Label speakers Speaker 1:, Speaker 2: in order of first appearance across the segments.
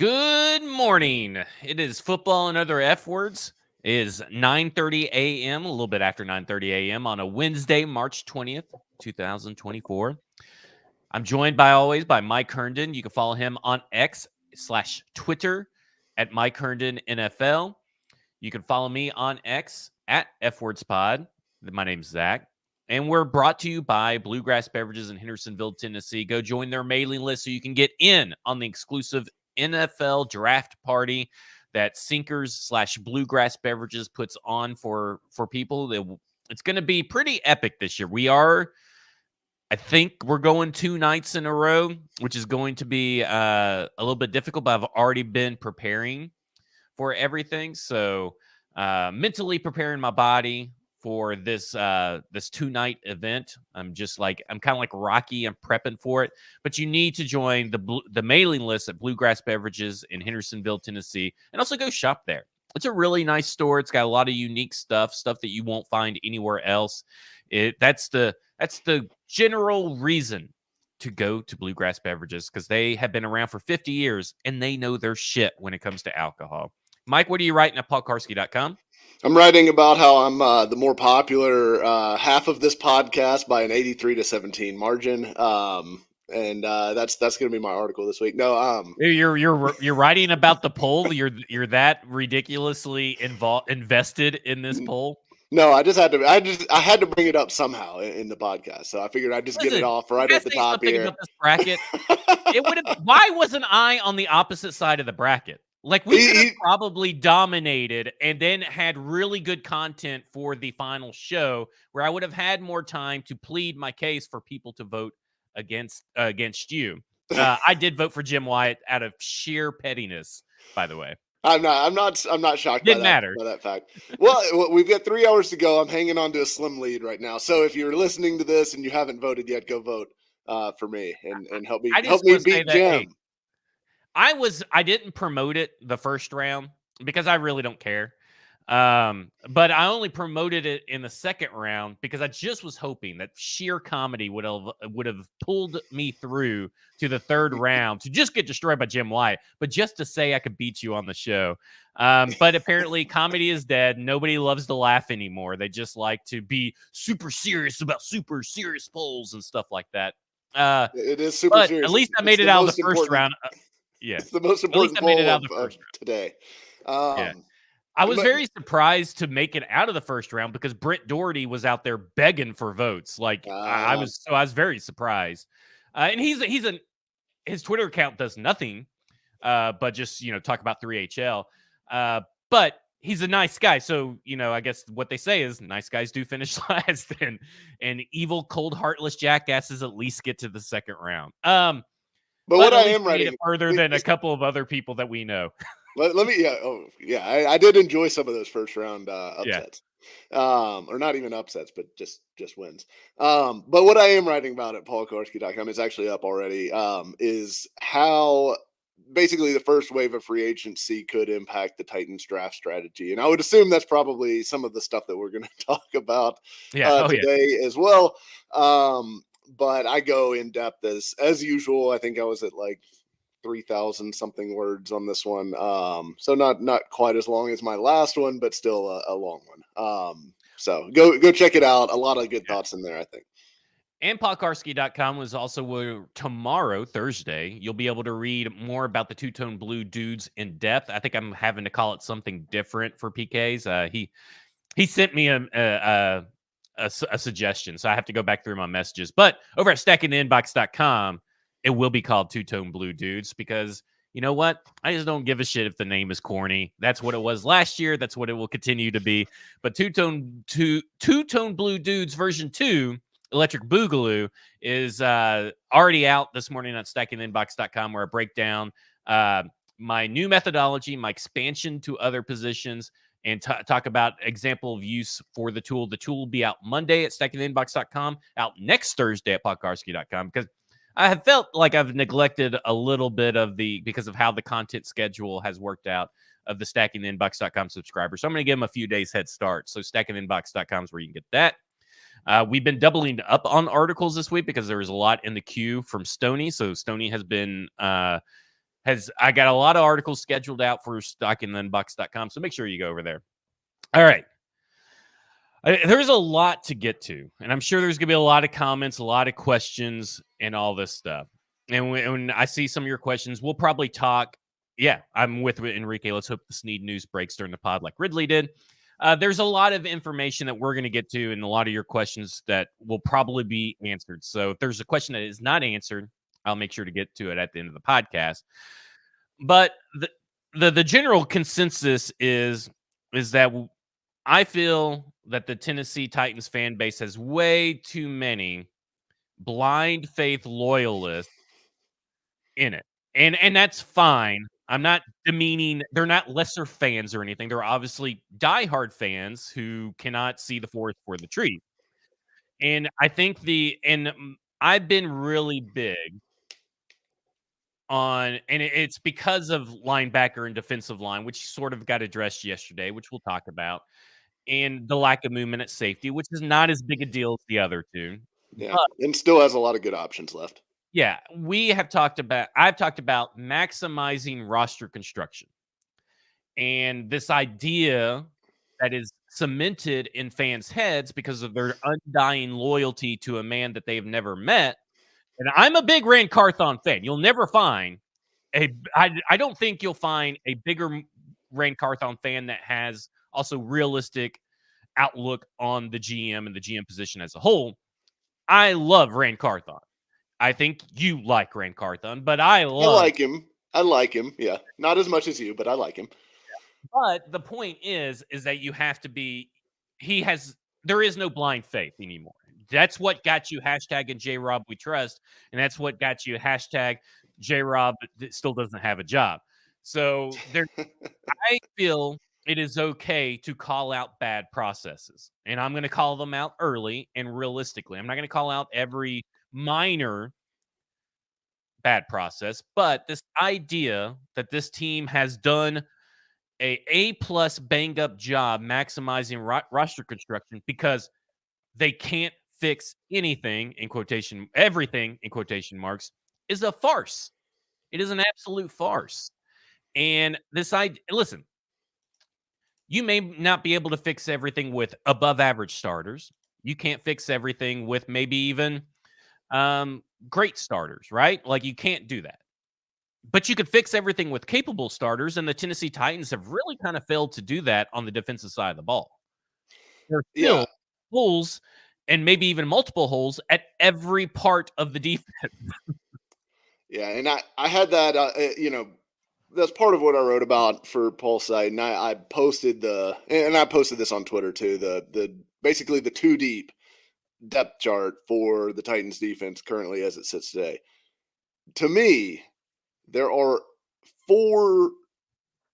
Speaker 1: Good morning. It is football and other F words. It is 9:30 a.m., a little bit after 9:30 a.m. on a Wednesday, March 20th, 2024. I'm joined always by Mike Herndon. You can follow him on X/Twitter at Mike Herndon NFL. You can follow me on X at FWordsPod. My name's Zach. And we're brought to you by Bluegrass Beverages in Hendersonville, Tennessee. Go join their mailing list so you can get in on the exclusive NFL draft party that Sinkers/Bluegrass Beverages puts on for people. It's going to be pretty epic this year. I think we're going 2 nights in a row, which is going to be a little bit difficult, but I've already been preparing for everything. So mentally preparing my body for this 2-night event. I'm kind of like Rocky. I'm prepping for it. But you need to join the mailing list at Bluegrass Beverages in Hendersonville, Tennessee, and also go shop there. It's a really nice store. It's got a lot of unique stuff that you won't find anywhere else. That's the general reason to go to Bluegrass Beverages, because they have been around for 50 years and they know their shit when it comes to alcohol. Mike, what are you writing at paulkarski.com?
Speaker 2: I'm writing about how I'm the more popular half of this podcast by an 83-17 margin. And that's going to be my article this week. No,
Speaker 1: you're writing about the poll. You're that ridiculously invested in this poll.
Speaker 2: No, I had to bring it up somehow in the podcast. So I figured I'd just get it off right at the top here.
Speaker 1: About this bracket. Why wasn't I on the opposite side of the bracket? Like, we could have probably dominated and then had really good content for the final show where I would have had more time to plead my case for people to vote against you. I did vote for Jim Wyatt out of sheer pettiness, by the way.
Speaker 2: I'm not shocked by that fact. Well, we've got 3 hours to go. I'm hanging on to a slim lead right now. So if you're listening to this and you haven't voted yet, go vote for me and help me beat Jim.
Speaker 1: I didn't promote it the first round because I really don't care. But I only promoted it in the second round because I just was hoping that sheer comedy would have pulled me through to the third round to just get destroyed by Jim Wyatt, but just to say I could beat you on the show. But apparently comedy is dead. Nobody loves to laugh anymore. They just like to be super serious about super serious polls and stuff like that.
Speaker 2: It is super serious.
Speaker 1: At least I made it out of the first round. Yeah,
Speaker 2: it's the most important poll of today.
Speaker 1: Yeah. I was very surprised to make it out of the first round because Brent Doherty was out there begging for votes. I was very surprised. And his Twitter account does nothing but just talk about 3HL. But he's a nice guy, so I guess what they say is nice guys do finish last, and evil, cold, heartless jackasses at least get to the second round.
Speaker 2: But what I am writing
Speaker 1: further than a couple of other people that we know.
Speaker 2: Let me, I did enjoy some of those first round upsets, or not even upsets, but just wins. But what I am writing about at paulkarski.com is actually up already. Is how basically the first wave of free agency could impact the Titans draft strategy, and I would assume that's probably some of the stuff that we're going to talk about today as well. But I go in depth as usual. I think I was at like 3,000 something words on this one. So not quite as long as my last one, but still a long one. So go check it out. A lot of good thoughts in there, I think.
Speaker 1: And paulkarski.com was also where tomorrow, Thursday, you'll be able to read more about the two-tone blue dudes in depth. I think I'm having to call it something different for PKs. He sent me a suggestion, so I have to go back through my messages. But over at stackingtheinbox.com, it will be called Two-Tone Blue Dudes because you know what? I just don't give a shit if the name is corny. That's what it was last year. That's what it will continue to be. But Two-Tone Blue Dudes version 2, Electric Boogaloo, is already out this morning on stackingtheinbox.com, where I break down my new methodology, my expansion to other positions, and talk about example of use for the tool. The tool will be out Monday at stackingtheinbox.com, out next Thursday at paulkarski.com, because I have felt like I've neglected a little bit because of how the content schedule has worked out of the stackingtheinbox.com subscribers. So I'm going to give them a few days head start. So stackingtheinbox.com is where you can get that. We've been doubling up on articles this week because there was a lot in the queue from Stoney. So Stoney has been I got a lot of articles scheduled out for stockintheinbox.com, so make sure you go over there. All right. There's a lot to get to, and I'm sure there's going to be a lot of comments, a lot of questions, and all this stuff. And when I see some of your questions, we'll probably talk. Yeah, I'm with Enrique. Let's hope the Sneed news breaks during the pod like Ridley did. There's a lot of information that we're going to get to, and a lot of your questions that will probably be answered. So if there's a question that is not answered, I'll make sure to get to it at the end of the podcast. But the general consensus is that I feel that the Tennessee Titans fan base has way too many blind faith loyalists in it. And that's fine. I'm not demeaning. They're not lesser fans or anything. They're obviously diehard fans who cannot see the forest for the trees. And I think I've been really big on, and it's because of linebacker and defensive line, which sort of got addressed yesterday, which we'll talk about, and the lack of movement at safety, which is not as big a deal as the other two.
Speaker 2: Yeah,
Speaker 1: But
Speaker 2: and still has a lot of good options left.
Speaker 1: yeah, I've talked about maximizing roster construction. And this idea that is cemented in fans' heads because of their undying loyalty to a man that they've never met. And I'm a big Rand Carthon fan. You'll never find I don't think you'll find a bigger Rand Carthon fan that has also realistic outlook on the GM and the GM position as a whole. I love Rand Carthon. I think you like Rand Carthon, but I
Speaker 2: like him. I like him. Yeah, not as much as you, but I like him.
Speaker 1: But the point is that you have to be. There is no blind faith anymore. That's what got you hashtag and JRob we trust, and that's what got you hashtag JRob still doesn't have a job. So there, I feel it is okay to call out bad processes, and I'm going to call them out early and realistically. I'm not going to call out every minor bad process, but this idea that this team has done A+ banged up job maximizing roster construction because they can't fix anything everything in quotation marks is a farce. It is an absolute farce. And this idea, listen, you may not be able to fix everything with above average starters. You can't fix everything with maybe even great starters, right? Like you can't do that. But you could fix everything with capable starters, and the Tennessee Titans have really kind of failed to do that on the defensive side of the ball. There are still holes and maybe even multiple holes at every part of the defense.
Speaker 2: Yeah, and I had that, that's part of what I wrote about for Paul's site, and I posted I posted this on Twitter too, the basically the 2 deep depth chart for the Titans defense currently as it sits today. To me, there are 4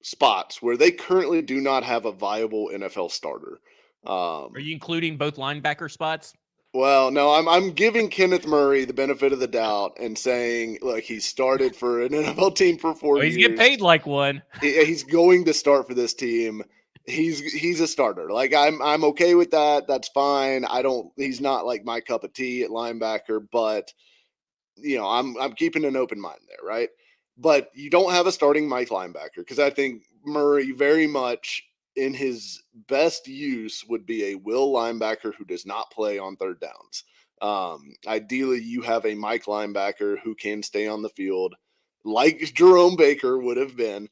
Speaker 2: spots where they currently do not have a viable NFL starter.
Speaker 1: Are you including both linebacker spots?
Speaker 2: Well, no, I'm giving Kenneth Murray the benefit of the doubt and saying, look, he started for an NFL team for 4 years.
Speaker 1: He's getting paid like one.
Speaker 2: He's going to start for this team. He's a starter. Like I'm okay with that. That's fine. He's not like my cup of tea at linebacker, but I'm keeping an open mind there, right? But you don't have a starting Mike linebacker because I think Murray very much in his best use would be a will linebacker who does not play on third downs. Ideally, you have a Mike linebacker who can stay on the field like Jerome Baker would have been,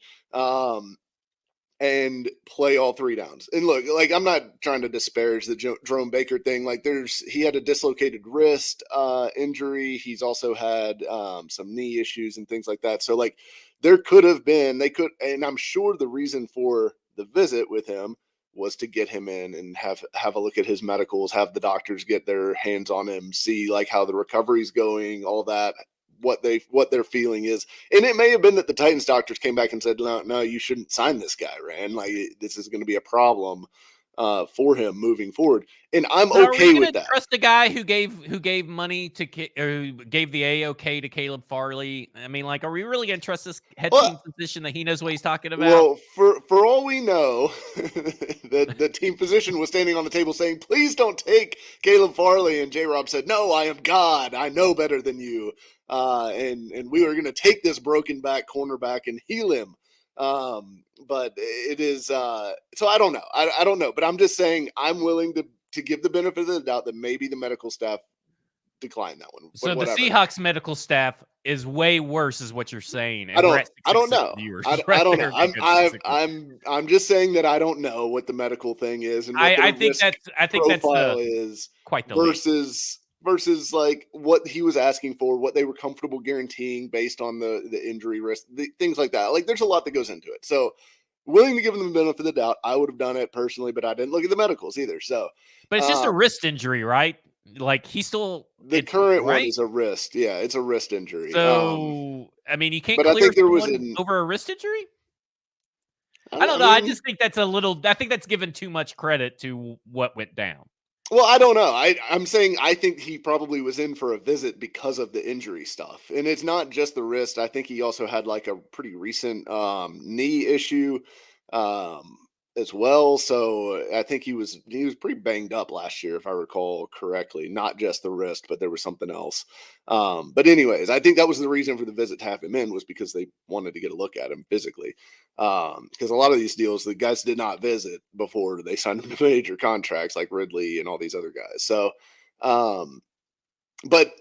Speaker 2: and play all 3 downs. And look, like I'm not trying to disparage the Jerome Baker thing. Like he had a dislocated wrist injury. He's also had some knee issues and things like that. So like there could have been, and I'm sure the reason for the visit with him was to get him in and have a look at his medicals, have the doctors get their hands on him, see like how the recovery's going, all that, what their feeling is. And it may have been that the Titans doctors came back and said, no, you shouldn't sign this guy, Rand. Like this is going to be a problem. for him moving forward. And I'm
Speaker 1: But are we
Speaker 2: okay
Speaker 1: going
Speaker 2: with
Speaker 1: to
Speaker 2: that.
Speaker 1: trust a guy who gave money to or who gave the A-OK to Caleb Farley? I mean, like, are we really going to trust this head
Speaker 2: Well,
Speaker 1: team physician that he knows what he's talking about?
Speaker 2: well, for all we know, the team physician was standing on the table saying, "Please don't take Caleb Farley." And J. Rob said, "No, I am God. I know better than you." And we are going to take this broken back cornerback and heal him. But it is so I don't know. I don't know. But I'm just saying I'm willing to give the benefit of the doubt that maybe the medical staff declined that one.
Speaker 1: So
Speaker 2: But
Speaker 1: the
Speaker 2: whatever.
Speaker 1: Seahawks medical staff is way worse, is what you're saying,
Speaker 2: I
Speaker 1: and we're at
Speaker 2: don't
Speaker 1: 666
Speaker 2: know.
Speaker 1: viewers
Speaker 2: I
Speaker 1: right
Speaker 2: don't
Speaker 1: there.
Speaker 2: know. I'm just saying that I don't know what the medical thing is and what their risk
Speaker 1: I think that's
Speaker 2: profile is
Speaker 1: quite the leap.
Speaker 2: versus like what he was asking for, what they were comfortable guaranteeing based on the injury risk, things like that. Like there's a lot that goes into it. So willing to give them the benefit of the doubt. I would have done it personally, but I didn't look at the medicals either. So
Speaker 1: But it's just a wrist injury, right? Like he still
Speaker 2: the current one
Speaker 1: right?
Speaker 2: is a wrist. Yeah, it's a wrist injury.
Speaker 1: So I mean, you can't
Speaker 2: But I
Speaker 1: clear
Speaker 2: think there was
Speaker 1: someone over a wrist injury. I
Speaker 2: I
Speaker 1: don't know. I
Speaker 2: mean,
Speaker 1: just think that's a little. I think that's given too much credit to what went down.
Speaker 2: well, I don't know. I'm saying I think he probably was in for a visit because of the injury stuff. And it's not just the wrist. I think he also had like a pretty recent knee issue um, as well. So I think he was pretty banged up last year, if I recall correctly. Not just the wrist, but there was something else. But anyways, I think that was the reason for the visit to have him in, was because they wanted to get a look at him physically. Because a lot of these deals, the guys did not visit before they signed major contracts, like Ridley and all these other guys. So, but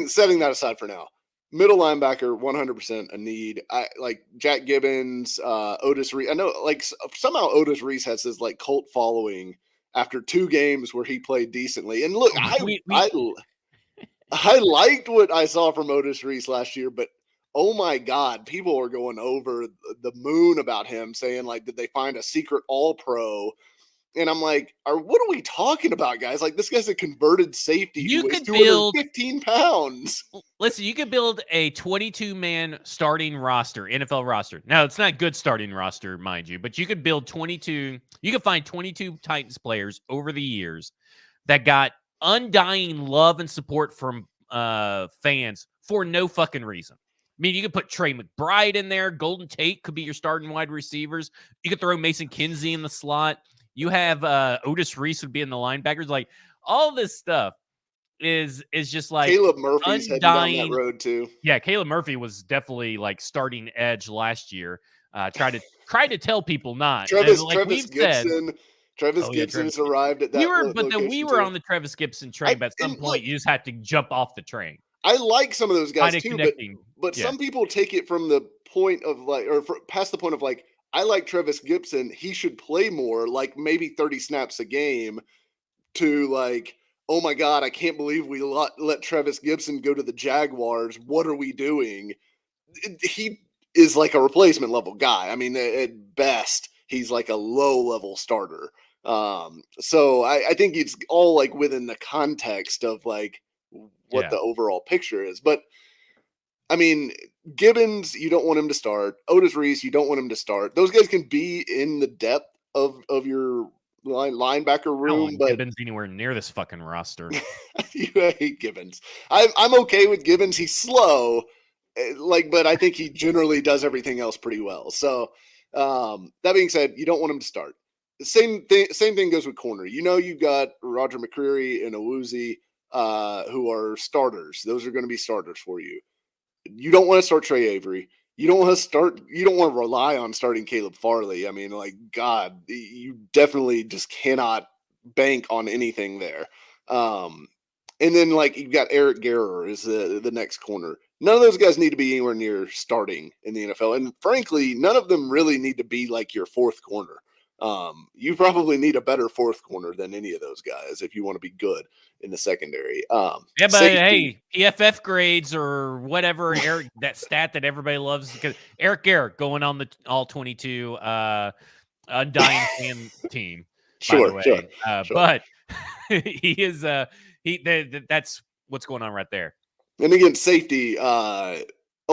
Speaker 2: setting that aside for now, middle linebacker, 100% a need. I like Jack Gibbons, Otis Reese. I know, like somehow Otis Reese has this like cult following after 2 games where he played decently. And look, I liked what I saw from Otis Reese last year, but oh my God, people are going over the moon about him, saying like, did they find a secret all pro? And I'm like, what are we talking about, guys? Like, this guy's a converted safety who weighs 215 pounds.
Speaker 1: Listen, you could build a 22-man starting roster, NFL roster. Now, it's not good starting roster, mind you, but you could build 22. You could find 22 Titans players over the years that got undying love and support from fans for no fucking reason. I mean, you could put Trey McBride in there. Golden Tate could be your starting wide receivers. You could throw Mason Kinsey in the slot. You have Otis Reese would be in the linebackers. Like all this stuff is just like
Speaker 2: Caleb Murphy's heading down that road too.
Speaker 1: Yeah, Caleb Murphy was definitely like starting edge last year. Tried to tell people not.
Speaker 2: Travis
Speaker 1: Gibson
Speaker 2: has arrived at that.
Speaker 1: We were on the Travis Gibson train, but at some point you just have to jump off the train.
Speaker 2: I like some of those guys too, but some people take it from the point of like, or past the point of like, I like Travis Gibson. He should play more, like maybe 30 snaps a game, to like, oh my God, I can't believe we let Travis Gibson go to the Jaguars. What are we doing? He is like a replacement level guy. I mean, at best, he's like a low level starter. So I think it's all like within the context of like what the overall picture is. But I mean, Gibbons, you don't want him to start. Otis Reese, you don't want him to start. Those guys can be in the depth of your linebacker room, but
Speaker 1: Gibbons anywhere near this fucking roster.
Speaker 2: You hate Gibbons. I'm okay with Gibbons. He's slow, but I think he generally does everything else pretty well. So that being said, you don't want him to start. The same thing goes with corner. You know, you've got Roger McCreary and Awuzie, who are starters. Those are going to be starters for you. You don't want to start Trey Avery. You don't want to rely on starting Caleb Farley. I mean, like, God, you definitely just cannot bank on anything there. And then like you've got Eric Garrer is the next corner. None of those guys need to be anywhere near starting in the NFL. And frankly, none of them really need to be like your fourth corner. You probably need a better fourth corner than any of those guys if you want to be good in the secondary.
Speaker 1: Yeah, but safety. Hey, PFF grades or whatever, Eric, that stat that everybody loves, because Eric Garrett going on the all 22 undying fan team.
Speaker 2: Sure.
Speaker 1: But he is that's what's going on right there.
Speaker 2: And again, safety,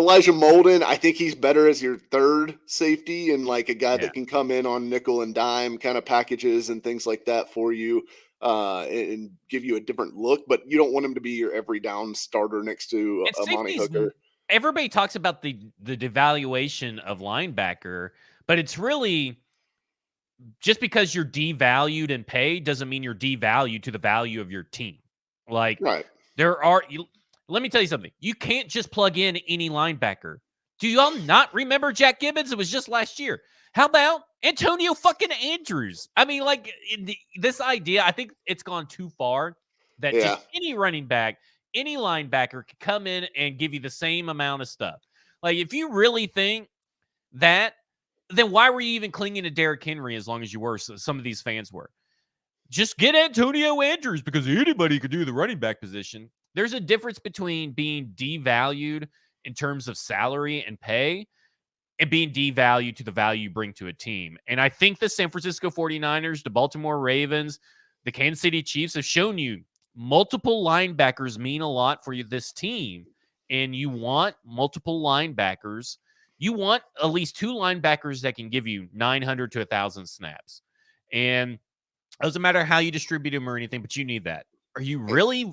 Speaker 2: Elijah Molden, I think he's better as your third safety and like a guy
Speaker 1: Yeah.
Speaker 2: that can come in on nickel and dime kind of packages and things like that for you, and give you a different look. But you don't want him to be your every down starter next to
Speaker 1: And
Speaker 2: Amani
Speaker 1: safeties,
Speaker 2: Hooker.
Speaker 1: everybody talks about the devaluation of linebacker, but it's really just because you're devalued in pay doesn't mean you're devalued to the value of your team. Like
Speaker 2: Right.
Speaker 1: let me tell you something. You can't just plug in any linebacker. Do y'all not remember Jack Gibbons? It was just last year. How about Antonio fucking Andrews? I mean, like this idea, I think it's gone too far that
Speaker 2: Yeah.
Speaker 1: just any running back, any linebacker could come in and give you the same amount of stuff. Like if you really think that, then why were you even clinging to Derrick Henry as long as you were? So some of these fans were. Just get Antonio Andrews because anybody could do the running back position. There's a difference between being devalued in terms of salary and pay and being devalued to the value you bring to a team. And I think the San Francisco 49ers, the Baltimore Ravens, the Kansas City Chiefs have shown you multiple linebackers mean a lot for this team. And you want multiple linebackers. You want at least two linebackers that can give you 900 to 1,000 snaps. And it doesn't matter how you distribute them or anything, but you need that. Are you really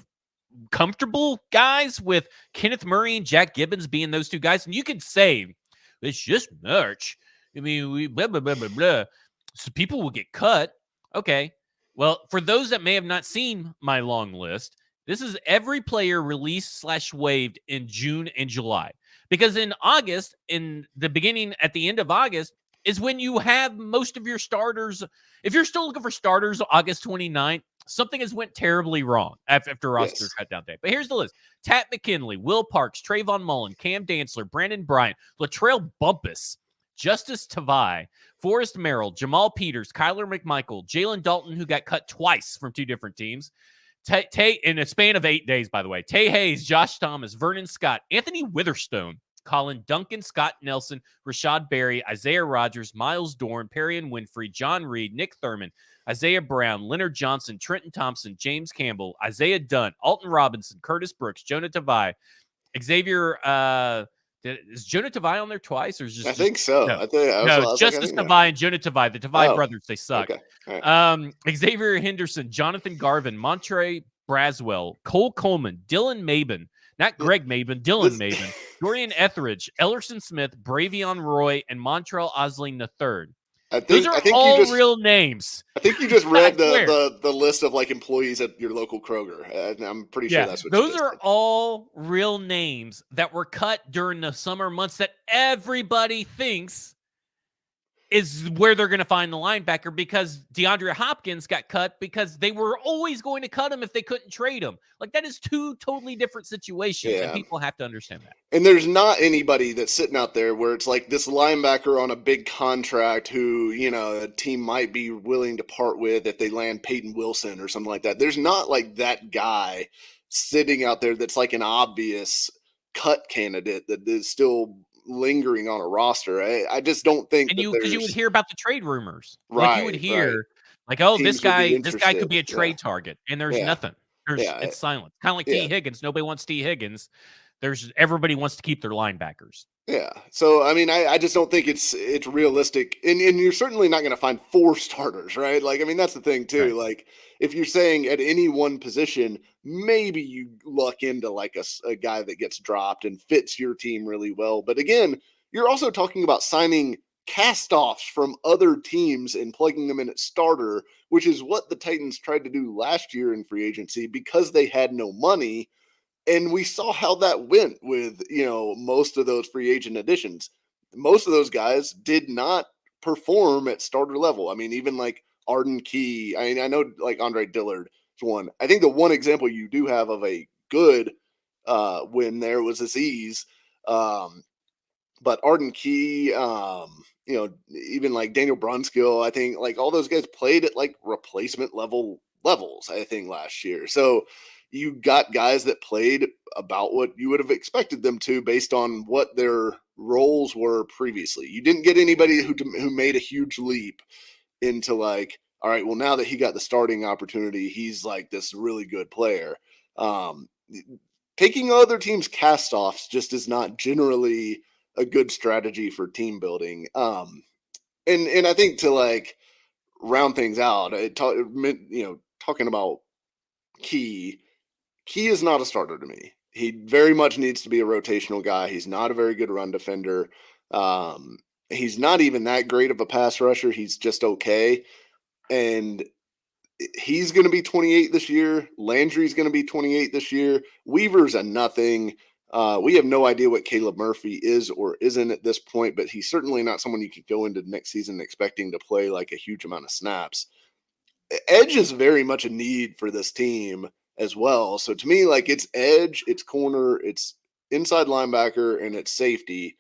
Speaker 1: comfortable, guys, with Kenneth Murray and Jack Gibbons being those two guys? And you could say, it's just merch. I mean, we blah, blah, blah, blah, blah. So people will get cut. Okay. Well, for those that may have not seen my long list, this is every player released / waived in June and July. Because in August, at the end of August, is when you have most of your starters. If you're still looking for starters August 29th, something has went terribly wrong after roster cutdown day. But here's the list. Tat McKinley, Will Parks, Trayvon Mullen, Cam Dantzler, Brandon Bryant, Latrell Bumpus, Justice Tavai, Forrest Merrill, Jamal Peters, Kyler McMichael, Jalen Dalton, who got cut twice from two different teams. In a span of 8 days, by the way. Tay Hayes, Josh Thomas, Vernon Scott, Anthony Witherstone, Colin Duncan, Scott Nelson, Rashad Berry, Isaiah Rogers, Miles Dorn, Perrion Winfrey, John Reed, Nick Thurman, Isaiah Brown, Leonard Johnson, Trenton Thompson, James Campbell, Isaiah Dunn, Alton Robinson, Curtis Brooks, Jonah Tavai, Xavier. Is Jonah Tavai on there twice, or is just?
Speaker 2: I think so.
Speaker 1: No,
Speaker 2: Justice
Speaker 1: Tavai and Jonah Tavai, the Tavai brothers. They suck.
Speaker 2: Okay. Right.
Speaker 1: Xavier Henderson, Jonathan Garvin, Montre Braswell, Cole Coleman, Dylan Maben. Not Greg Maben, Dylan Maben, Dorian Etheridge, Ellerson Smith, Bravion Roy, and Montrell Osling III. Those are all real names.
Speaker 2: I think you just read the list of like employees at your local Kroger. I'm pretty sure that's what
Speaker 1: those are all real names that were cut during the summer months that everybody thinks is where they're going to find the linebacker, because DeAndre Hopkins got cut because they were always going to cut him if they couldn't trade him. Like, that is two totally different situations, and people have to understand that.
Speaker 2: And there's not anybody that's sitting out there where it's like this linebacker on a big contract who, a team might be willing to part with if they land Peyton Wilson or something like that. There's not like that guy sitting out there that's like an obvious cut candidate that is still lingering on a roster. I just don't think
Speaker 1: because you would hear about the trade rumors.
Speaker 2: Right.
Speaker 1: Like, you would hear like, oh,
Speaker 2: teams
Speaker 1: this guy could be a trade target, and there's nothing. It's silent. Kind of like T. Higgins. Nobody wants T. Higgins. Everybody wants to keep their linebackers.
Speaker 2: Yeah. So, I mean, I just don't think it's realistic. And you're certainly not going to find 4 starters, right? Like, I mean, that's the thing too. Right. Like, if you're saying at any one position, maybe you luck into like a guy that gets dropped and fits your team really well. But again, you're also talking about signing cast-offs from other teams and plugging them in at starter, which is what the Titans tried to do last year in free agency because they had no money. And we saw how that went with, most of those free agent additions. Most of those guys did not perform at starter level. I mean, even like Arden Key. I mean, I know like Andre Dillard is one. I think the one example you do have of a good win there was Aziz. But Arden Key, even like Daniel Brunskill, I think like all those guys played at like replacement levels, I think, last year. So you got guys that played about what you would have expected them to based on what their roles were previously. You didn't get anybody who made a huge leap into like, all right, well, now that he got the starting opportunity, he's like this really good player. taking other teams' cast-offs just is not generally a good strategy for team building. And I think to like round things out, talking about Key is not a starter to me. He very much needs to be a rotational guy. He's not a very good run defender. He's not even that great of a pass rusher. He's just okay. And he's going to be 28 this year. Landry's going to be 28 this year. Weaver's a nothing. We have no idea what Caleb Murphy is or isn't at this point, but he's certainly not someone you could go into next season expecting to play like a huge amount of snaps. Edge is very much a need for this team as well. So to me, like it's edge, it's corner, it's inside linebacker, and it's safety.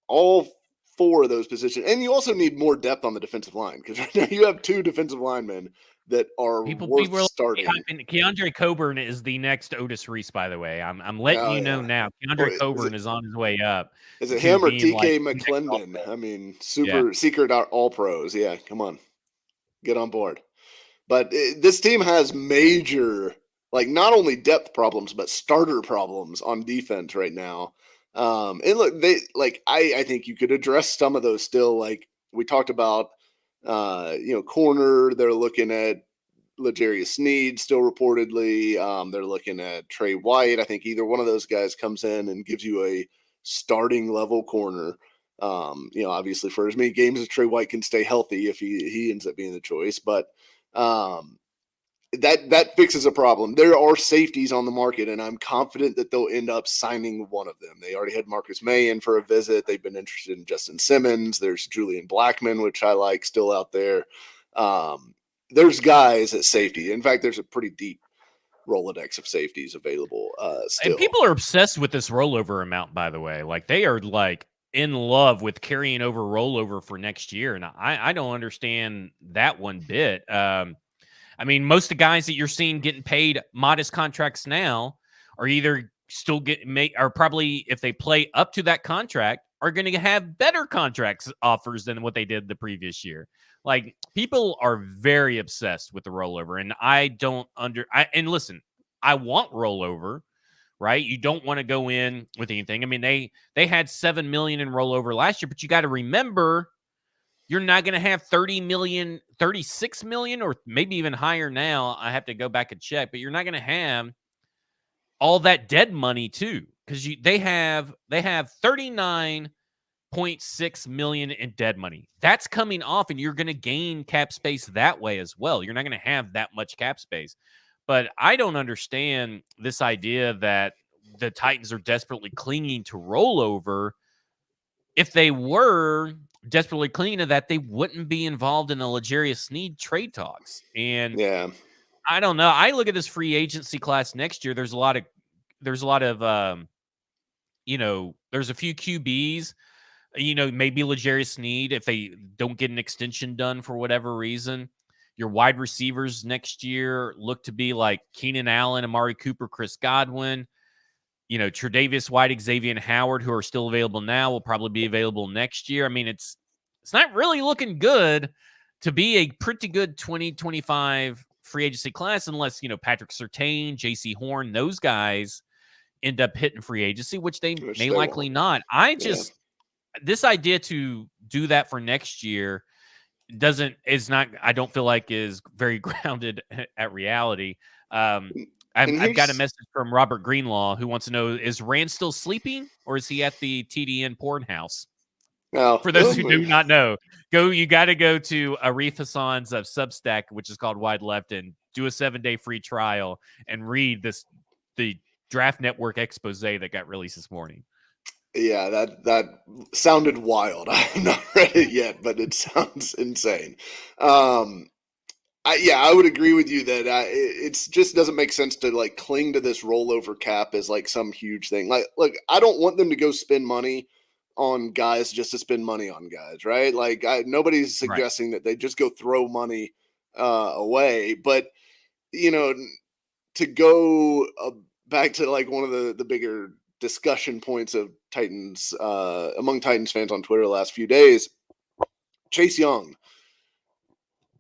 Speaker 2: All four of those positions. And you also need more depth on the defensive line because right now you have two defensive linemen that are worth starting.
Speaker 1: Keandre Coburn is the next Otis Reese, by the way. I'm letting you know now. Keandre Coburn is on his way up.
Speaker 2: Is it him or TK McClendon? I mean, secret all pros. Yeah, come on. Get on board. But this team has major, like not only depth problems, but starter problems on defense right now. And look, I think you could address some of those still. Like we talked about, corner, they're looking at L'Jarius Sneed still reportedly. They're looking at Trey White. I think either one of those guys comes in and gives you a starting level corner. Obviously for as many games as Trey White can stay healthy if he ends up being the choice, but that fixes a problem. There are safeties on the market, and I'm confident that they'll end up signing one of them. They already had Marcus May in for a visit. They've been interested in Justin Simmons. There's Julian Blackman, which I like, still out there. There's guys at safety. In fact, there's a pretty deep Rolodex of safeties available still.
Speaker 1: And people are obsessed with this rollover amount, by the way. Like they are like in love with carrying over rollover for next year. And I don't understand that one bit. I mean, most of the guys that you're seeing getting paid modest contracts now are either still are probably, if they play up to that contract, are going to have better contracts offers than what they did the previous year. Like people are very obsessed with the rollover, and I don't and listen, I want rollover, right? You don't want to go in with anything. I mean, they had $7 million in rollover last year, but you got to remember, you're not going to have 30 million, 36 million, or maybe even higher now. I have to go back and check, but you're not going to have all that dead money too, because they have 39.6 million in dead money. That's coming off, and you're going to gain cap space that way as well. You're not going to have that much cap space. But I don't understand this idea that the Titans are desperately clinging to rollover. If they were desperately clinging to that, they wouldn't be involved in the L'Jarius Sneed trade talks. And
Speaker 2: yeah,
Speaker 1: I don't know. I look at this free agency class next year. There's a lot of, there's a few QBs, maybe L'Jarius Sneed if they don't get an extension done for whatever reason. Your wide receivers next year look to be like Keenan Allen, Amari Cooper, Chris Godwin. Tre'Davious White, Xavier Howard, who are still available now, will probably be available next year. I mean, it's not really looking good to be a pretty good 2025 free agency class unless, Patrick Surtain, J.C. Horn, those guys end up hitting free agency, which they may likely not. This idea to do that for next year I don't feel like is very grounded at reality. I've got a message from Robert Greenlaw who wants to know, is Rand still sleeping or is he at the TDN porn house?
Speaker 2: No.
Speaker 1: For those who do not know, you got to go to Arif Hassan's Substack, which is called Wide Left, and do a 7-day free trial and read the Draft Network expose that got released this morning.
Speaker 2: Yeah, that sounded wild. I have not read it yet, but it sounds insane. I would agree with you that it just doesn't make sense to like cling to this rollover cap as like some huge thing. Like, look, I don't want them to go spend money on guys just to spend money on guys, right? Like, nobody's suggesting that they just go throw money away, but to go back to like one of the bigger discussion points of Titans among Titans fans on Twitter the last few days, Chase Young.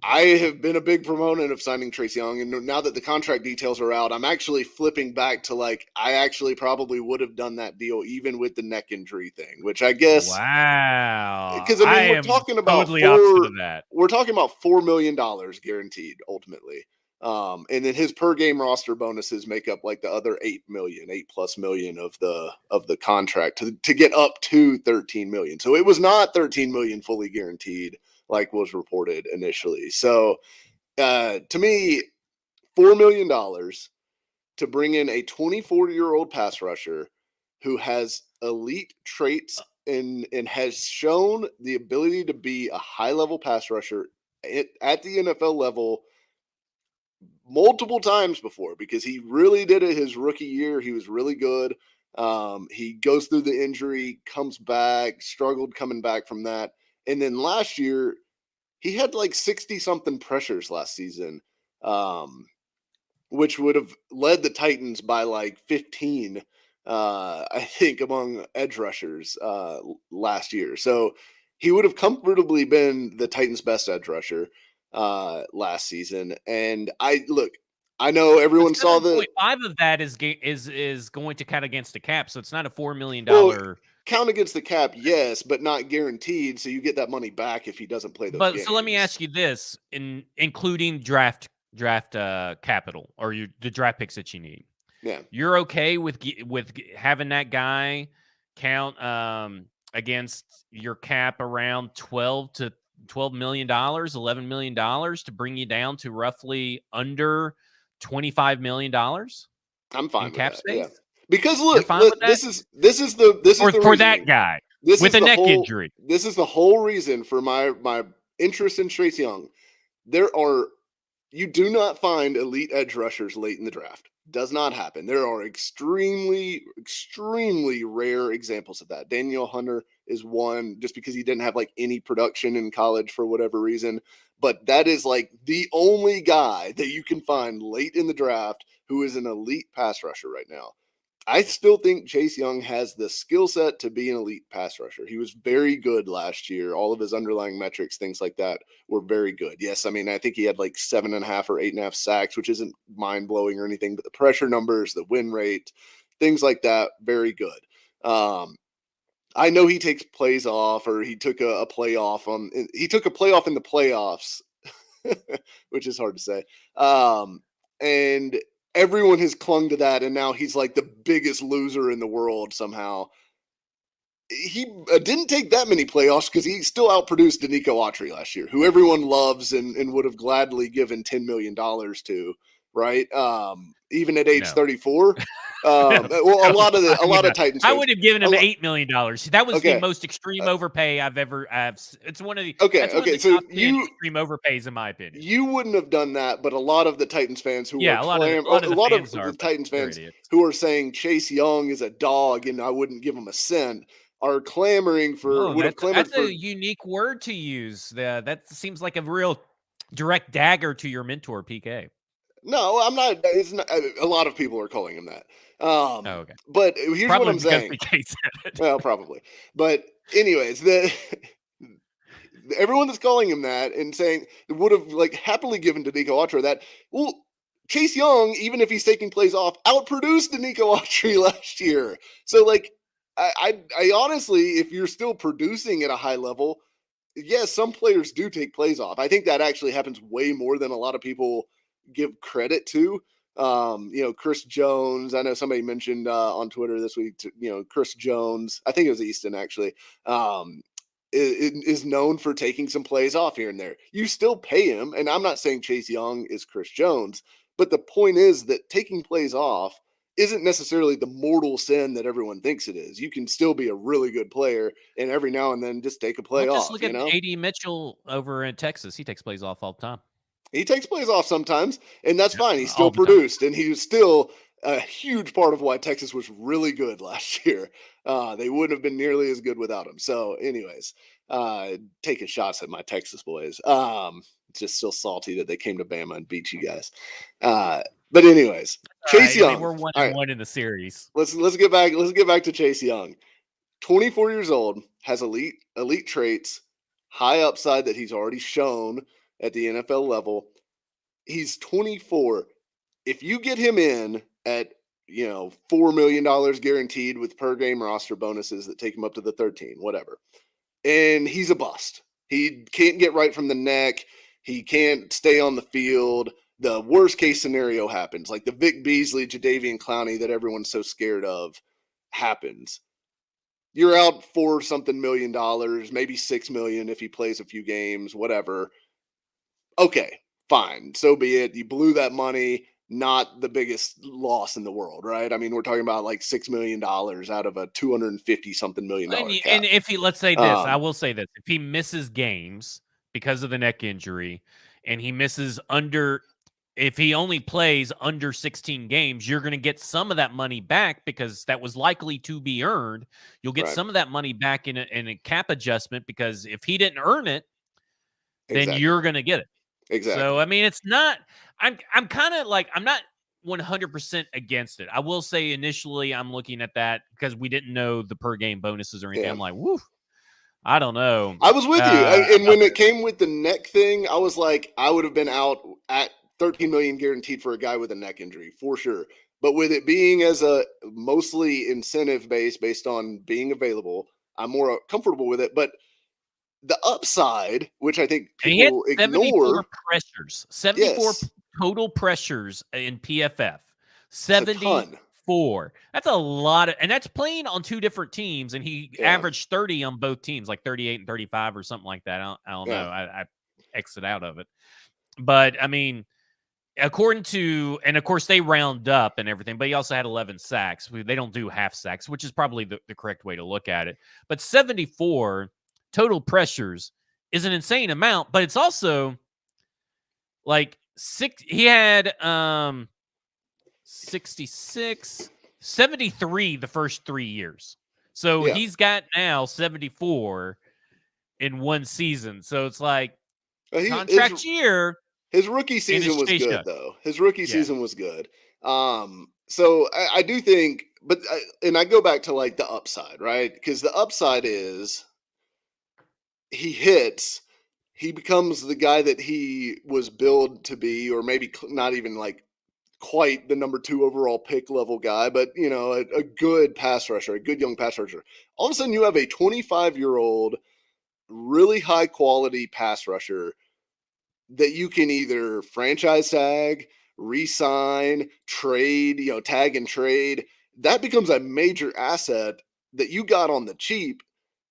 Speaker 2: I have been a big proponent of signing Trace Young, and now that the contract details are out, I'm actually flipping back to like I actually probably would have done that deal even with the neck injury thing, which I guess
Speaker 1: Wow.
Speaker 2: because I mean
Speaker 1: am totally opposite of that.
Speaker 2: we're talking about $4 million guaranteed ultimately. And then his per game roster bonuses make up like the other 8+ million of the contract to get up to 13 million. So it was not 13 million fully guaranteed like was reported initially. So to me, $4 million to bring in a 24-year-old pass rusher who has elite traits and has shown the ability to be a high-level pass rusher at the NFL level multiple times before, because he really did it his rookie year. He was really good. He goes through the injury, comes back, struggled coming back from that. And then last year, he had like 60 something pressures last season, which would have led the Titans by like 15, I think, among edge rushers last year. So he would have comfortably been the Titans' best edge rusher last season. And I know everyone saw the
Speaker 1: 7.5 of that is going to count against the cap, so it's not a $4 million.
Speaker 2: well, count against the cap, yes, but not guaranteed. So you get that money back if he doesn't play those games.
Speaker 1: So let me ask you this: including draft capital or the draft picks that you need.
Speaker 2: Yeah,
Speaker 1: you're okay with having that guy count against your cap around $12 million, $11 million to bring you down to roughly under $25 million.
Speaker 2: I'm fine
Speaker 1: in
Speaker 2: with
Speaker 1: cap
Speaker 2: that.
Speaker 1: space.
Speaker 2: Yeah, because look,
Speaker 1: this
Speaker 2: is the
Speaker 1: for
Speaker 2: reasoning.
Speaker 1: that guy
Speaker 2: This
Speaker 1: with
Speaker 2: is
Speaker 1: a
Speaker 2: the
Speaker 1: neck
Speaker 2: whole,
Speaker 1: injury.
Speaker 2: This is the whole reason for my interest in Trace Young. You do not find elite edge rushers late in the draft. Does not happen. There are extremely rare examples of that. Daniel Hunter is one, just because he didn't have like any production in college for whatever reason. But that is like the only guy that you can find late in the draft who is an elite pass rusher right now. I still think Chase Young has the skill set to be an elite pass rusher. He was very good last year. All of his underlying metrics, things like that, were very good. Yes, I mean, I think he had like 7.5 or 8.5 sacks, which isn't mind blowing or anything, but the pressure numbers, the win rate, things like that, very good. I know he takes plays off, or he took a playoff in the playoffs, which is hard to say. And everyone has clung to that, and now he's like the biggest loser in the world somehow. He didn't take that many playoffs because he still outproduced Danico Autry last year, who everyone loves and would have gladly given $10 million to, right? Even at age 34. Well, a lot of Titans fans.
Speaker 1: I would have given him $8 million. That was the most extreme overpay I've ever. It's one of the
Speaker 2: so
Speaker 1: top 10 extreme overpays in my opinion.
Speaker 2: You wouldn't have done that, but a lot of the Titans fans who
Speaker 1: a lot of the
Speaker 2: Titans fans who are saying Chase Young is a dog and I wouldn't give him a cent are clamoring for.
Speaker 1: That's a unique word to use. That seems like a real direct dagger to your mentor, PK.
Speaker 2: No, I'm not. It's not. A lot of people are calling him that.
Speaker 1: Okay.
Speaker 2: But here's
Speaker 1: probably
Speaker 2: what I'm saying.
Speaker 1: PK said it.
Speaker 2: Well, probably. But anyways, everyone that's calling him that and saying would have like happily given to Danico Autry that. Well, Chase Young, even if he's taking plays off, outproduced Danico Autry last year. So like, I honestly, if you're still producing at a high level, yes, some players do take plays off. I think that actually happens way more than a lot of people give credit to. Chris Jones. I know somebody mentioned on Twitter this week, Chris Jones. I think it was Easton actually. Is known for taking some plays off here and there. You still pay him, and I'm not saying Chase Young is Chris Jones, but the point is that taking plays off isn't necessarily the mortal sin that everyone thinks it is. You can still be a really good player, and every now and then just take a play off.
Speaker 1: Just look at AD Mitchell over in Texas. He takes plays off all the time.
Speaker 2: He takes plays off sometimes, and that's fine. He still produced, and he was still a huge part of why Texas was really good last year. They wouldn't have been nearly as good without him. So, anyways, taking shots at my Texas boys. Just still salty that they came to Bama and beat you guys. But anyways, Chase Young.
Speaker 1: We're 1-1 in the series.
Speaker 2: Let's get back. Let's get back to Chase Young. 24 years old, has elite traits, high upside that he's already shown. at the NFL level. He's 24. If you get him in at, $4 million guaranteed with per game roster bonuses that take him up to the 13, whatever, and he's a bust. He can't get right from the neck. He can't stay on the field. The worst case scenario happens, like the Vic Beasley, Jadeveon Clowney that everyone's so scared of happens. You're out for something $1 million, maybe $6 million if he plays a few games, whatever. Okay, fine. So be it. You blew that money. Not the biggest loss in the world, right? I mean, we're talking about like $6 million out of a 250 something $million cap.
Speaker 1: And if he, let's say this, I will say this: if he misses games because of the neck injury, and he misses if he only plays under 16 games, you're going to get some of that money back because that was likely to be earned. You'll get some of that money back in a cap adjustment because if he didn't earn it, then you're going to get it.
Speaker 2: Exactly.
Speaker 1: So, I mean, it's not, I'm kind of like, I'm not 100% against it. I will say initially I'm looking at that because we didn't know the per game bonuses or anything. I'm like, woo, I don't know.
Speaker 2: I was with you. And when it came with the neck thing, I was like, I would have been out at 13 million guaranteed for a guy with a neck injury for sure. But with it being as a mostly incentive based on being available, I'm more comfortable with it. But the upside, which I think people ignore,
Speaker 1: 74 total pressures in PFF. 74. That's a lot of, and that's playing on two different teams, and he averaged 30 on both teams, like 38 and 35 or something like that. I don't know. I exit out of it. But I mean, according to, and of course they round up and everything, but he also had 11 sacks. They don't do half sacks, which is probably the correct way to look at it. But 74 total pressures is an insane amount, but it's also like he had 66, 73 the first 3 years. So he's got now 74 in one season. So it's like contract year.
Speaker 2: His rookie season was good, though. His rookie season was good. So I do think, and I go back to like the upside, right? Because the upside is he hits, he becomes the guy that he was billed to be, or maybe not even like quite the number 2 overall pick level guy, but a good pass rusher, a good young pass rusher. All of a sudden you have a 25-year-old, really high quality pass rusher that you can either franchise tag, re-sign, trade, tag and trade. That becomes a major asset that you got on the cheap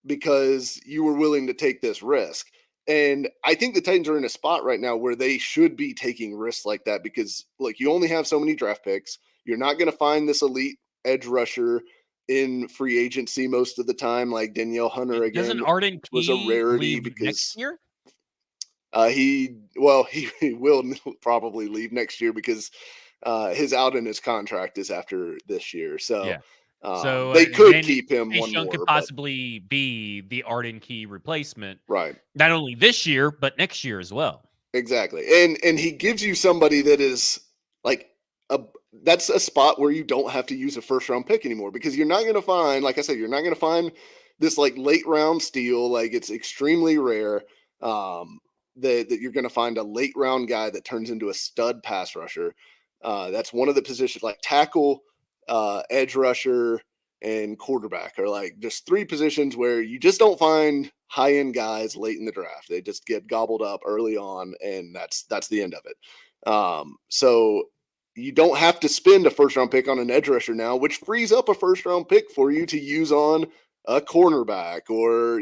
Speaker 2: because you were willing to take this risk. And I think the Titans are in a spot right now where they should be taking risks like that because, look, you only have so many draft picks. You're not going to find this elite edge rusher in free agency most of the time, like Danielle Hunter again.
Speaker 1: Doesn't Arden
Speaker 2: was a rarity because
Speaker 1: next year?
Speaker 2: He will probably leave next year because his out in his contract is after this year. So, they could keep him one more.
Speaker 1: Could possibly be the Arden Key replacement,
Speaker 2: right?
Speaker 1: Not only this year but next year as well.
Speaker 2: Exactly, and he gives you somebody that is like that's a spot where you don't have to use a first round pick anymore because you're not going to find, like I said, you're not going to find this like late round steal. Like it's extremely rare. That you're going to find a late round guy that turns into a stud pass rusher. That's one of the positions, like tackle, edge rusher, and quarterback are like just 3 positions where you just don't find high end guys late in the draft. They just get gobbled up early on, and that's the end of it. So you don't have to spend a first round pick on an edge rusher now, which frees up a first round pick for you to use on a cornerback or,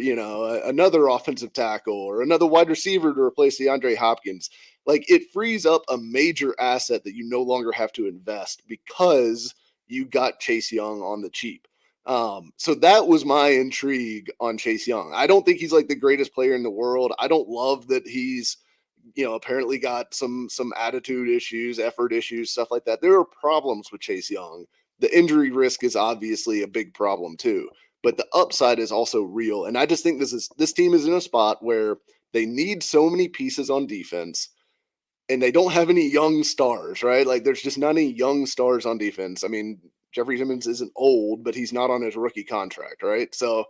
Speaker 2: another offensive tackle or another wide receiver to replace DeAndre Hopkins. Like it frees up a major asset that you no longer have to invest because you got Chase Young on the cheap. So that was my intrigue on Chase Young. I don't think he's like the greatest player in the world. I don't love that he's, apparently got some attitude issues, effort issues, stuff like that. There are problems with Chase Young. The injury risk is obviously a big problem too. But the upside is also real. And I just think this team is in a spot where they need so many pieces on defense and they don't have any young stars, right? Like there's just not any young stars on defense. I mean, Jeffrey Simmons isn't old, but he's not on his rookie contract, right? So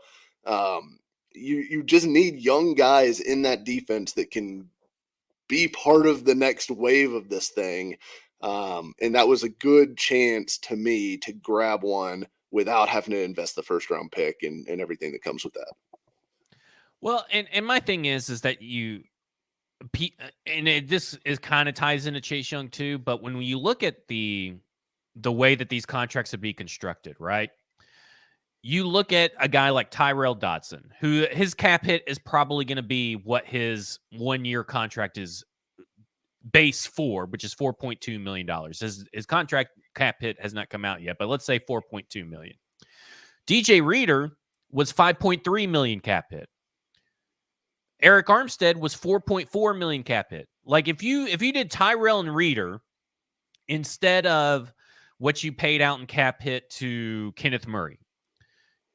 Speaker 2: you just need young guys in that defense that can be part of the next wave of this thing. And that was a good chance to me to grab one without having to invest the first round pick and everything that comes with that.
Speaker 1: Well, and my thing is that this is kind of ties into Chase Young too. But when you look at the way that these contracts would be constructed, right? You look at a guy like Tyrell Dodson, who his cap hit is probably going to be what his 1-year contract is base for, which is $4.2 million. His contract cap hit has not come out yet, but let's say $4.2 million. DJ Reader was $5.3 million cap hit. Eric Armstead was $4.4 million cap hit. Like if you did Tyrell and Reader instead of what you paid out in cap hit to Kenneth Murray,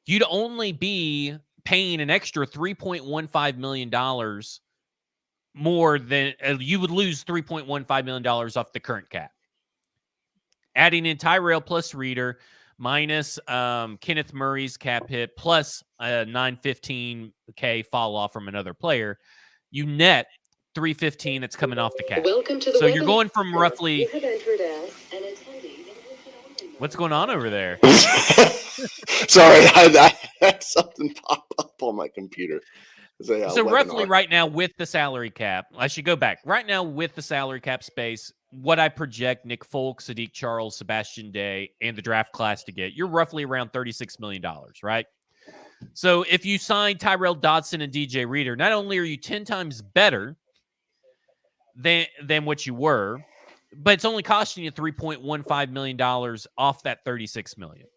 Speaker 1: you'd only be paying an extra $3.15 million more than you would lose $3.15 million off the current cap. Adding in Tyrell plus Reader minus Kenneth Murray's cap hit plus a $915K fall off from another player, you net $315 that's coming off the cap.
Speaker 3: Welcome to the
Speaker 1: so you're going from roughly. What's going on over there?
Speaker 2: Sorry, I had something pop up on my computer.
Speaker 1: So roughly right now with the salary cap, I should go back. Right now with the salary cap space, what I project Nick Folk, Sadiq Charles, Sebastian Day, and the draft class to get, you're roughly around $36 million, right? So if you sign Tyrell Dodson and DJ Reader, not only are you 10 times better than what you were, but it's only costing you $3.15 million off that $36 million.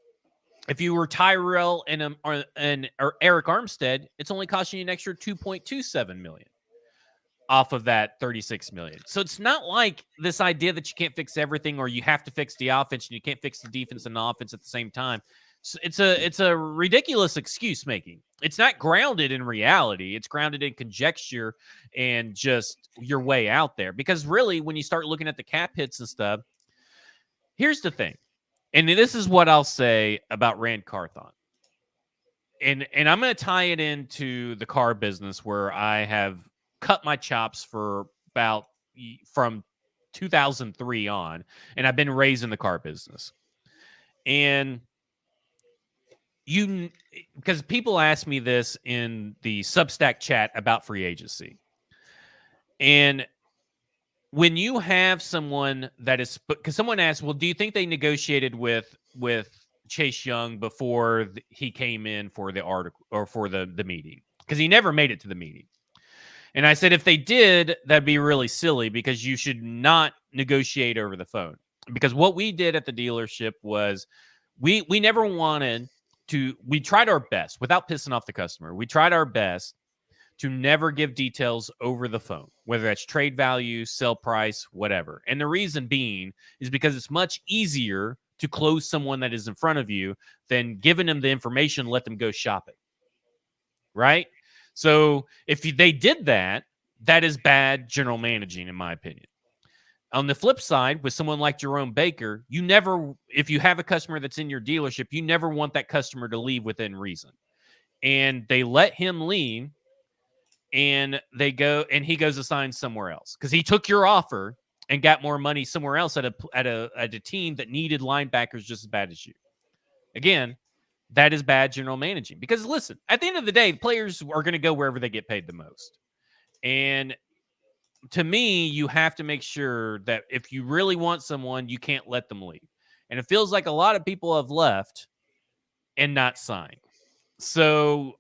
Speaker 1: If you were Tyrell or Eric Armstead, it's only costing you an extra $2.27 million off of that $36 million. So it's not like this idea that you can't fix everything or you have to fix the offense and you can't fix the defense and the offense at the same time. So it's a ridiculous excuse making. It's not grounded in reality. It's grounded in conjecture and just your way out there. Because really, when you start looking at the cap hits and stuff, here's the thing. And this is what I'll say about Rand Carthon. And I'm going to tie it into the car business where I have cut my chops for about from 2003 on, and I've been raised in the car business. And because people ask me this in the Substack chat about free agency. And when you have someone that is, because someone asked, well, do you think they negotiated with Chase Young before he came in for the article or for the meeting? Because he never made it to the meeting. And I said, if they did, that'd be really silly because you should not negotiate over the phone. Because what we did at the dealership was we never wanted to, we tried our best without pissing off the customer. We tried our best to never give details over the phone, whether that's trade value, sell price, whatever. And the reason being is because it's much easier to close someone that is in front of you than giving them the information, let them go shopping. Right? So if they did that, that is bad general managing, in my opinion. On the flip side, with someone like Jerome Baker, you never, if you have a customer that's in your dealership, you never want that customer to leave within reason. And they let him leave. And he goes to sign somewhere else because he took your offer and got more money somewhere else at a team that needed linebackers just as bad as you. Again, that is bad general managing because listen, at the end of the day, players are going to go wherever they get paid the most. And to me, you have to make sure that if you really want someone, you can't let them leave. And it feels like a lot of people have left and not signed. So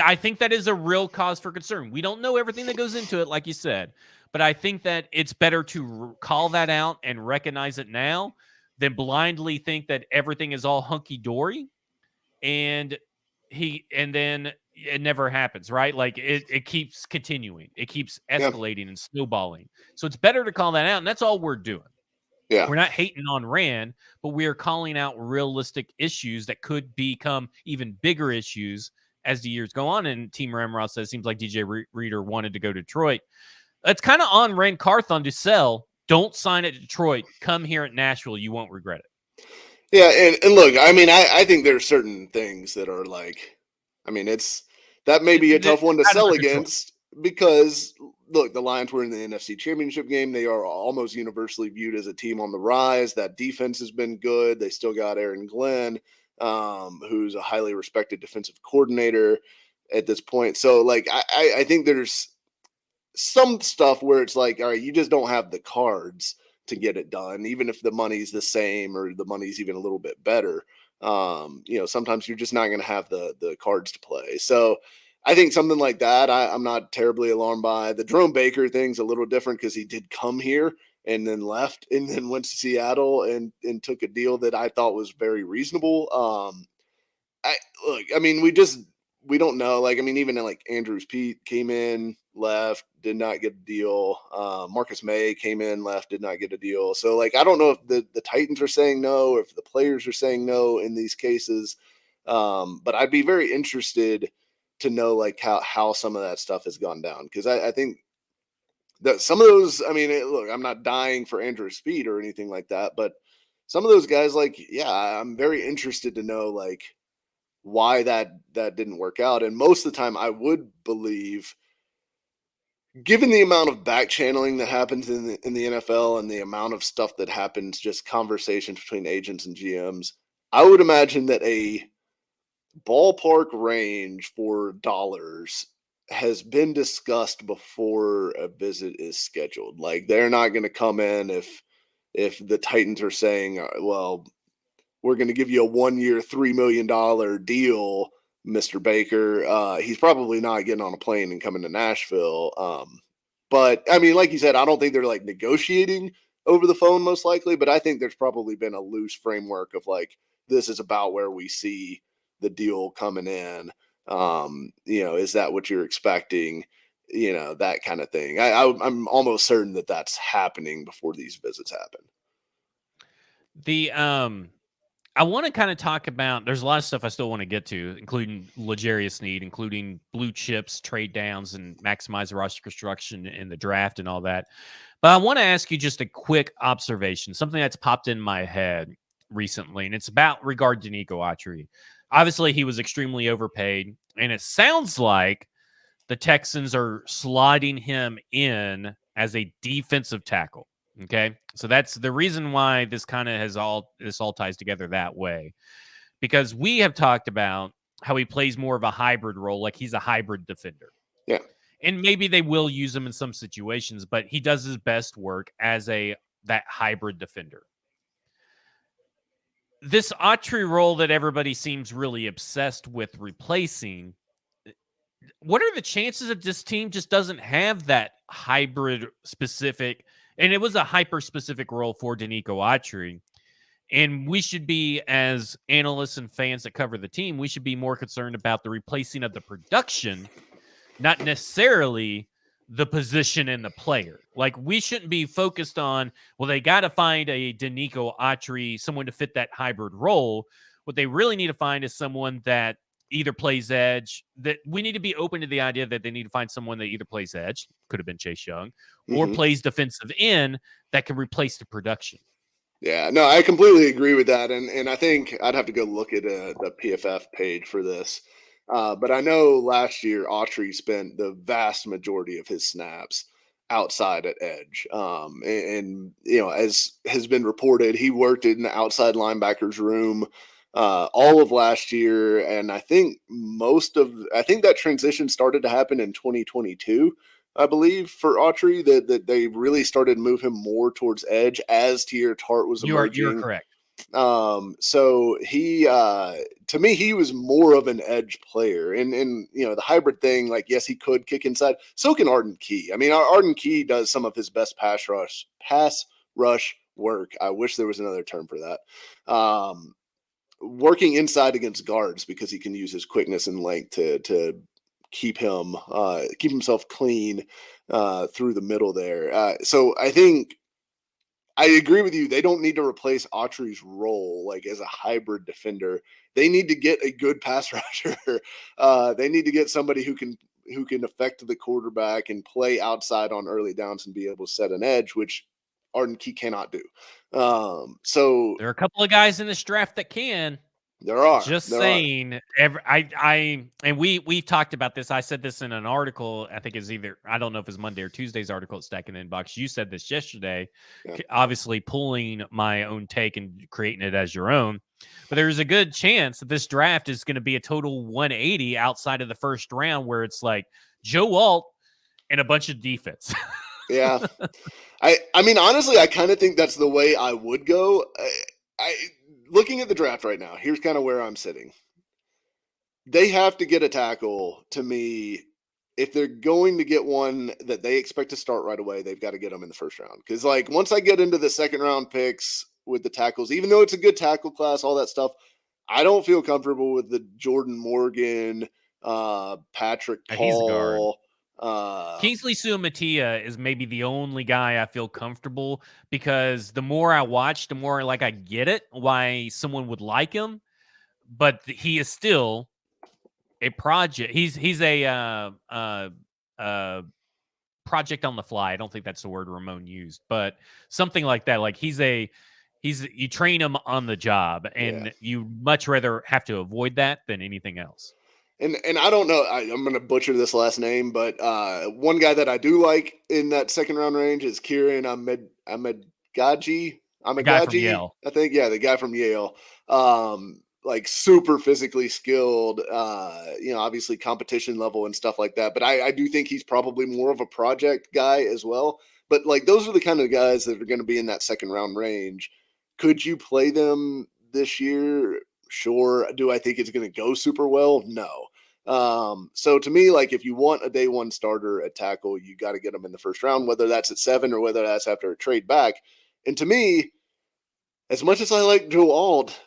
Speaker 1: I think that is a real cause for concern. We don't know everything that goes into it, like you said, but I think that it's better to call that out and recognize it now than blindly think that everything is all hunky-dory and then it never happens, right? Like it keeps continuing. It keeps escalating and snowballing. So it's better to call that out, and that's all we're doing. Yeah. We're not hating on Rand, but we are calling out realistic issues that could become even bigger issues as the years go on. And Team Ramrod says, seems like DJ Reader wanted to go to Detroit. It's kind of on Rand Carthon to sell. Don't sign at Detroit. Come here at Nashville. You won't regret it.
Speaker 2: Yeah. And look, I mean, I think there's certain things that are like, I mean, that may be a tough one to sell against because look, the Lions were in the NFC Championship game. They are almost universally viewed as a team on the rise. That defense has been good. They still got Aaron Glenn, who's a highly respected defensive coordinator at this point. So, like, I think there's some stuff where it's like, all right, you just don't have the cards to get it done, even if the money's the same or the money's even a little bit better. Sometimes you're just not going to have the cards to play. So I think something like that, I'm not terribly alarmed by. The Jerome Baker thing's a little different because he did come here and then left and then went to Seattle and took a deal that I thought was very reasonable. I mean, we don't know. Like, I mean, even like Andrews Pete came in, left, did not get a deal. Marcus May came in, left, did not get a deal. So, like, I don't know if the Titans are saying no, if the players are saying no in these cases. But I'd be very interested to know like how some of that stuff has gone down, because I think that some of those. I mean, look, I'm not dying for Andrews Speed or anything like that, but some of those guys, like, yeah, I'm very interested to know like why that didn't work out. And most of the time I would believe, given the amount of back channeling that happens in the NFL and the amount of stuff that happens, just conversations between agents and GMs, I would imagine that a ballpark range for dollars has been discussed before a visit is scheduled. Like, they're not going to come in if the Titans are saying, well, we're going to give you a 1 year, $3 million deal, Mr. Baker. He's probably not getting on a plane and coming to Nashville. But I mean, like you said, I don't think they're like negotiating over the phone most likely, but I think there's probably been a loose framework of like, this is about where we see the deal coming in. Is that what you're expecting? That kind of thing. I'm almost certain that that's happening before these visits happen.
Speaker 1: The I want to kind of talk about, there's a lot of stuff I still want to get to, including L'Jarius Sneed, including blue chips, trade downs, and maximize the roster construction in the draft and all that. But I want to ask you just a quick observation, something that's popped in my head recently, and it's about regard to Nico Autry. Obviously, he was extremely overpaid, and it sounds like the Texans are sliding him in as a defensive tackle. Okay. So that's the reason why this kind of this all ties together that way, because we have talked about how he plays more of a hybrid role. Like, he's a hybrid defender.
Speaker 2: Yeah.
Speaker 1: And maybe they will use him in some situations, but he does his best work as that hybrid defender. This Autry role that everybody seems really obsessed with replacing, what are the chances that this team just doesn't have that hybrid specific, and it was a hyper specific role for Denico Autry, and we should be, as analysts and fans that cover the team, we should be more concerned about the replacing of the production, not necessarily the position and the player. Like, we shouldn't be focused on, well, they got to find a Denico Autry, someone to fit that hybrid role. What they really need to find is someone that either plays edge. That we need to be open to the idea that they need to find someone that either plays edge, could have been Chase Young, or plays defensive end that can replace the production.
Speaker 2: Yeah, no, I completely agree with that, and I think I'd have to go look at the PFF page for this. But I know last year Autry spent the vast majority of his snaps outside at edge, and as has been reported, he worked in the outside linebackers room all of last year, and I think that transition started to happen in 2022. I believe for Autry that they really started to move him more towards edge as Tier Tart was emerging.
Speaker 1: You're correct.
Speaker 2: So he to me, he was more of an edge player, and the hybrid thing, like, yes, he could kick inside. So can Arden Key. I mean, Arden Key does some of his best pass rush work. I wish there was another term for that. Working inside against guards, because he can use his quickness and length to keep himself clean through the middle there. So I think I agree with you. They don't need to replace Autry's role like as a hybrid defender. They need to get a good pass rusher. They need to get somebody who can affect the quarterback and play outside on early downs and be able to set an edge, which Arden Key cannot do. So
Speaker 1: there are a couple of guys in this draft that can.
Speaker 2: There are.
Speaker 1: Just
Speaker 2: there
Speaker 1: saying. And we've talked about this. I said this in an article. I think it's either, I don't know if it's Monday or Tuesday's article at Stacking the Inbox. You said this yesterday.
Speaker 2: Yeah.
Speaker 1: Obviously, pulling my own take and creating it as your own. But there's a good chance that this draft is going to be a total 180 outside of the first round, where it's like Joe Alt and a bunch of defense.
Speaker 2: Yeah. I mean, honestly, I kind of think that's the way I would go. I looking at the draft right now, here's kind of where I'm sitting. They have to get a tackle, to me. If they're going to get one that they expect to start right away, they've got to get them in the first round. Because, like, once I get into the second round picks with the tackles, even though it's a good tackle class, all that stuff, I don't feel comfortable with the Jordan Morgan, Patrick
Speaker 1: He's a guard.
Speaker 2: Paul.
Speaker 1: Kingsley Suamatia is maybe the only guy I feel comfortable, because the more I watch, the more like I get it why someone would like him, but he is still a project. He's a project on the fly. I don't think that's the word Ramon used, but something like that. Like he's you train him on the job, and you much rather have to avoid that than anything else.
Speaker 2: And I don't know, I'm going to butcher this last name, but one guy that I do like in that second round range is Kieran Ahmedgadji.
Speaker 1: The guy from Yale.
Speaker 2: I think, yeah, the guy from Yale. Like super physically skilled, obviously competition level and stuff like that. But I do think he's probably more of a project guy as well. But like those are the kind of guys that are going to be in that second round range. Could you play them this year? Sure. Do I think it's going to go super well? No. So to me, like if you want a day one starter at tackle, you got to get them in the first round, whether that's at 7 or whether that's after a trade back. And to me, as much as I like Joe Alt,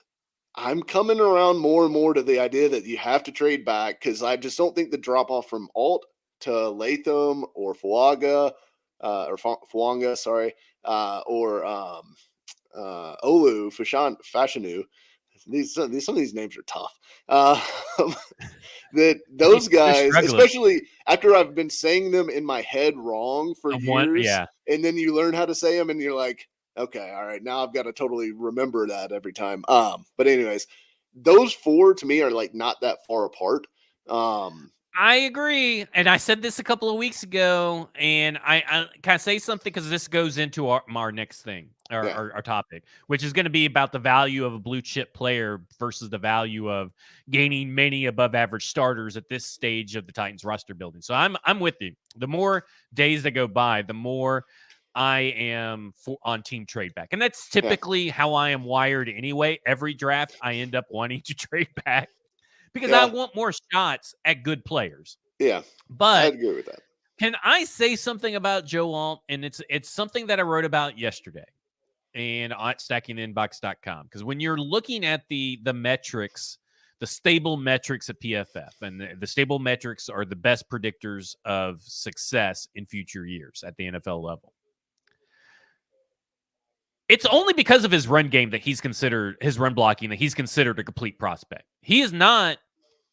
Speaker 2: I'm coming around more and more to the idea that you have to trade back, because I just don't think the drop off from Alt to Latham or Fuaga, or Olu Fashanu. Some of these names are tough. That those guys, especially after I've been saying them in my head wrong for years, and then you learn how to say them, and you're like, okay, all right, now I've got to totally remember that every time. But anyways, those four to me are like not that far apart.
Speaker 1: I agree. And I said this a couple of weeks ago, and I can I say something, because this goes into our next thing, our topic, which is going to be about the value of a blue chip player versus the value of gaining many above average starters at this stage of the Titans roster building. So I'm with you. The more days that go by, the more I am on team trade back. And that's typically how I am wired anyway. Every draft, I end up wanting to trade back, because I want more shots at good players.
Speaker 2: Yeah,
Speaker 1: but
Speaker 2: I agree with that.
Speaker 1: Can I say something about Joe Alt? And it's something that I wrote about yesterday and at stackinginbox.com. Because when you're looking at the metrics, the stable metrics at PFF, and the stable metrics are the best predictors of success in future years at the NFL level. It's only because of his run game that he's considered, his run blocking, that he's considered a complete prospect. He is not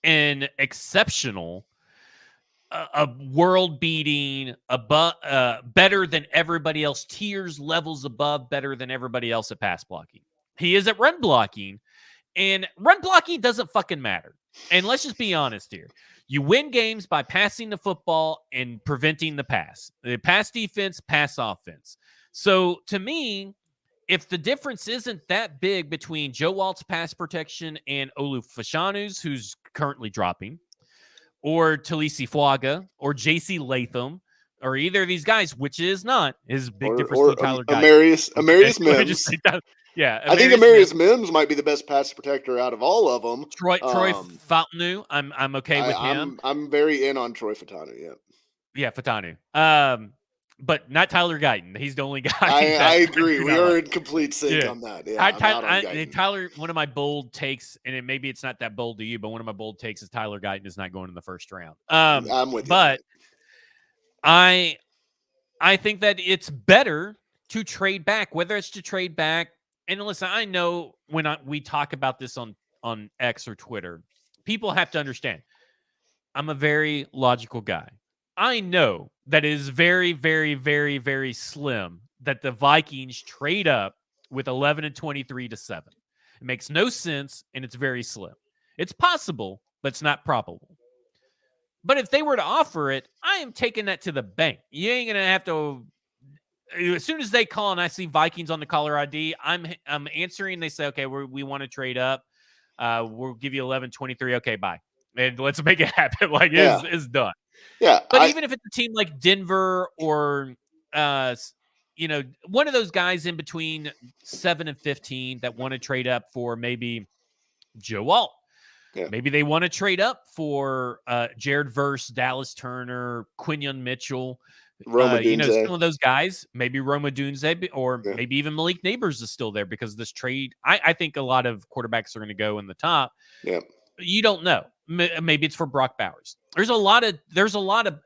Speaker 1: an exceptional, a world-beating, better than everybody else, tiers, levels above, better than everybody else at pass blocking. He is at run blocking, and run blocking doesn't fucking matter. And let's just be honest here. You win games by passing the football and preventing the pass. The pass defense, pass offense. So to me, if the difference isn't that big between Joe Alt's pass protection and Olu Fashanu's, who's currently dropping, or Talisi Fuaga, or JC Latham, or either of these guys, which is not, is big difference between Tyler
Speaker 2: Amarius Mims. I think Amarius Mims might be the best pass protector out of all of them.
Speaker 1: Troy Fautanu, I'm okay with him.
Speaker 2: I'm very in on Troy Fautanu.
Speaker 1: Yeah, Fautanu. But not Tyler Guyton. He's the only guy.
Speaker 2: I agree. We are in complete sync on that. Yeah,
Speaker 1: Tyler, one of my bold takes, and maybe it's not that bold to you, but one of my bold takes is Tyler Guyton is not going in the first round.
Speaker 2: I'm with you.
Speaker 1: But I think that it's better to trade back, whether it's to trade back. And listen, I know when we talk about this on X or Twitter, people have to understand I'm a very logical guy. I know that it is very, very, very, very slim that the Vikings trade up with 11 and 23 to 7. It makes no sense, and it's very slim. It's possible, but it's not probable. But if they were to offer it, I am taking that to the bank. You ain't going to have to. As soon as they call and I see Vikings on the caller ID, I'm answering. They say, okay, we want to trade up. We'll give you 11-23. Okay, bye. And let's make it happen. Like, it's done.
Speaker 2: Yeah.
Speaker 1: But even if it's a team like Denver or, one of those guys in between 7 and 15 that want to trade up for maybe Joe Alt.
Speaker 2: Yeah.
Speaker 1: Maybe they want to trade up for Jared Verse, Dallas Turner, Quinyon Mitchell. Some of those guys, maybe Roma Dunze, or maybe even Malik Neighbors is still there because of this trade. I think a lot of quarterbacks are going to go in the top.
Speaker 2: Yeah.
Speaker 1: You don't know. Maybe it's for Brock Bowers. There's a lot of,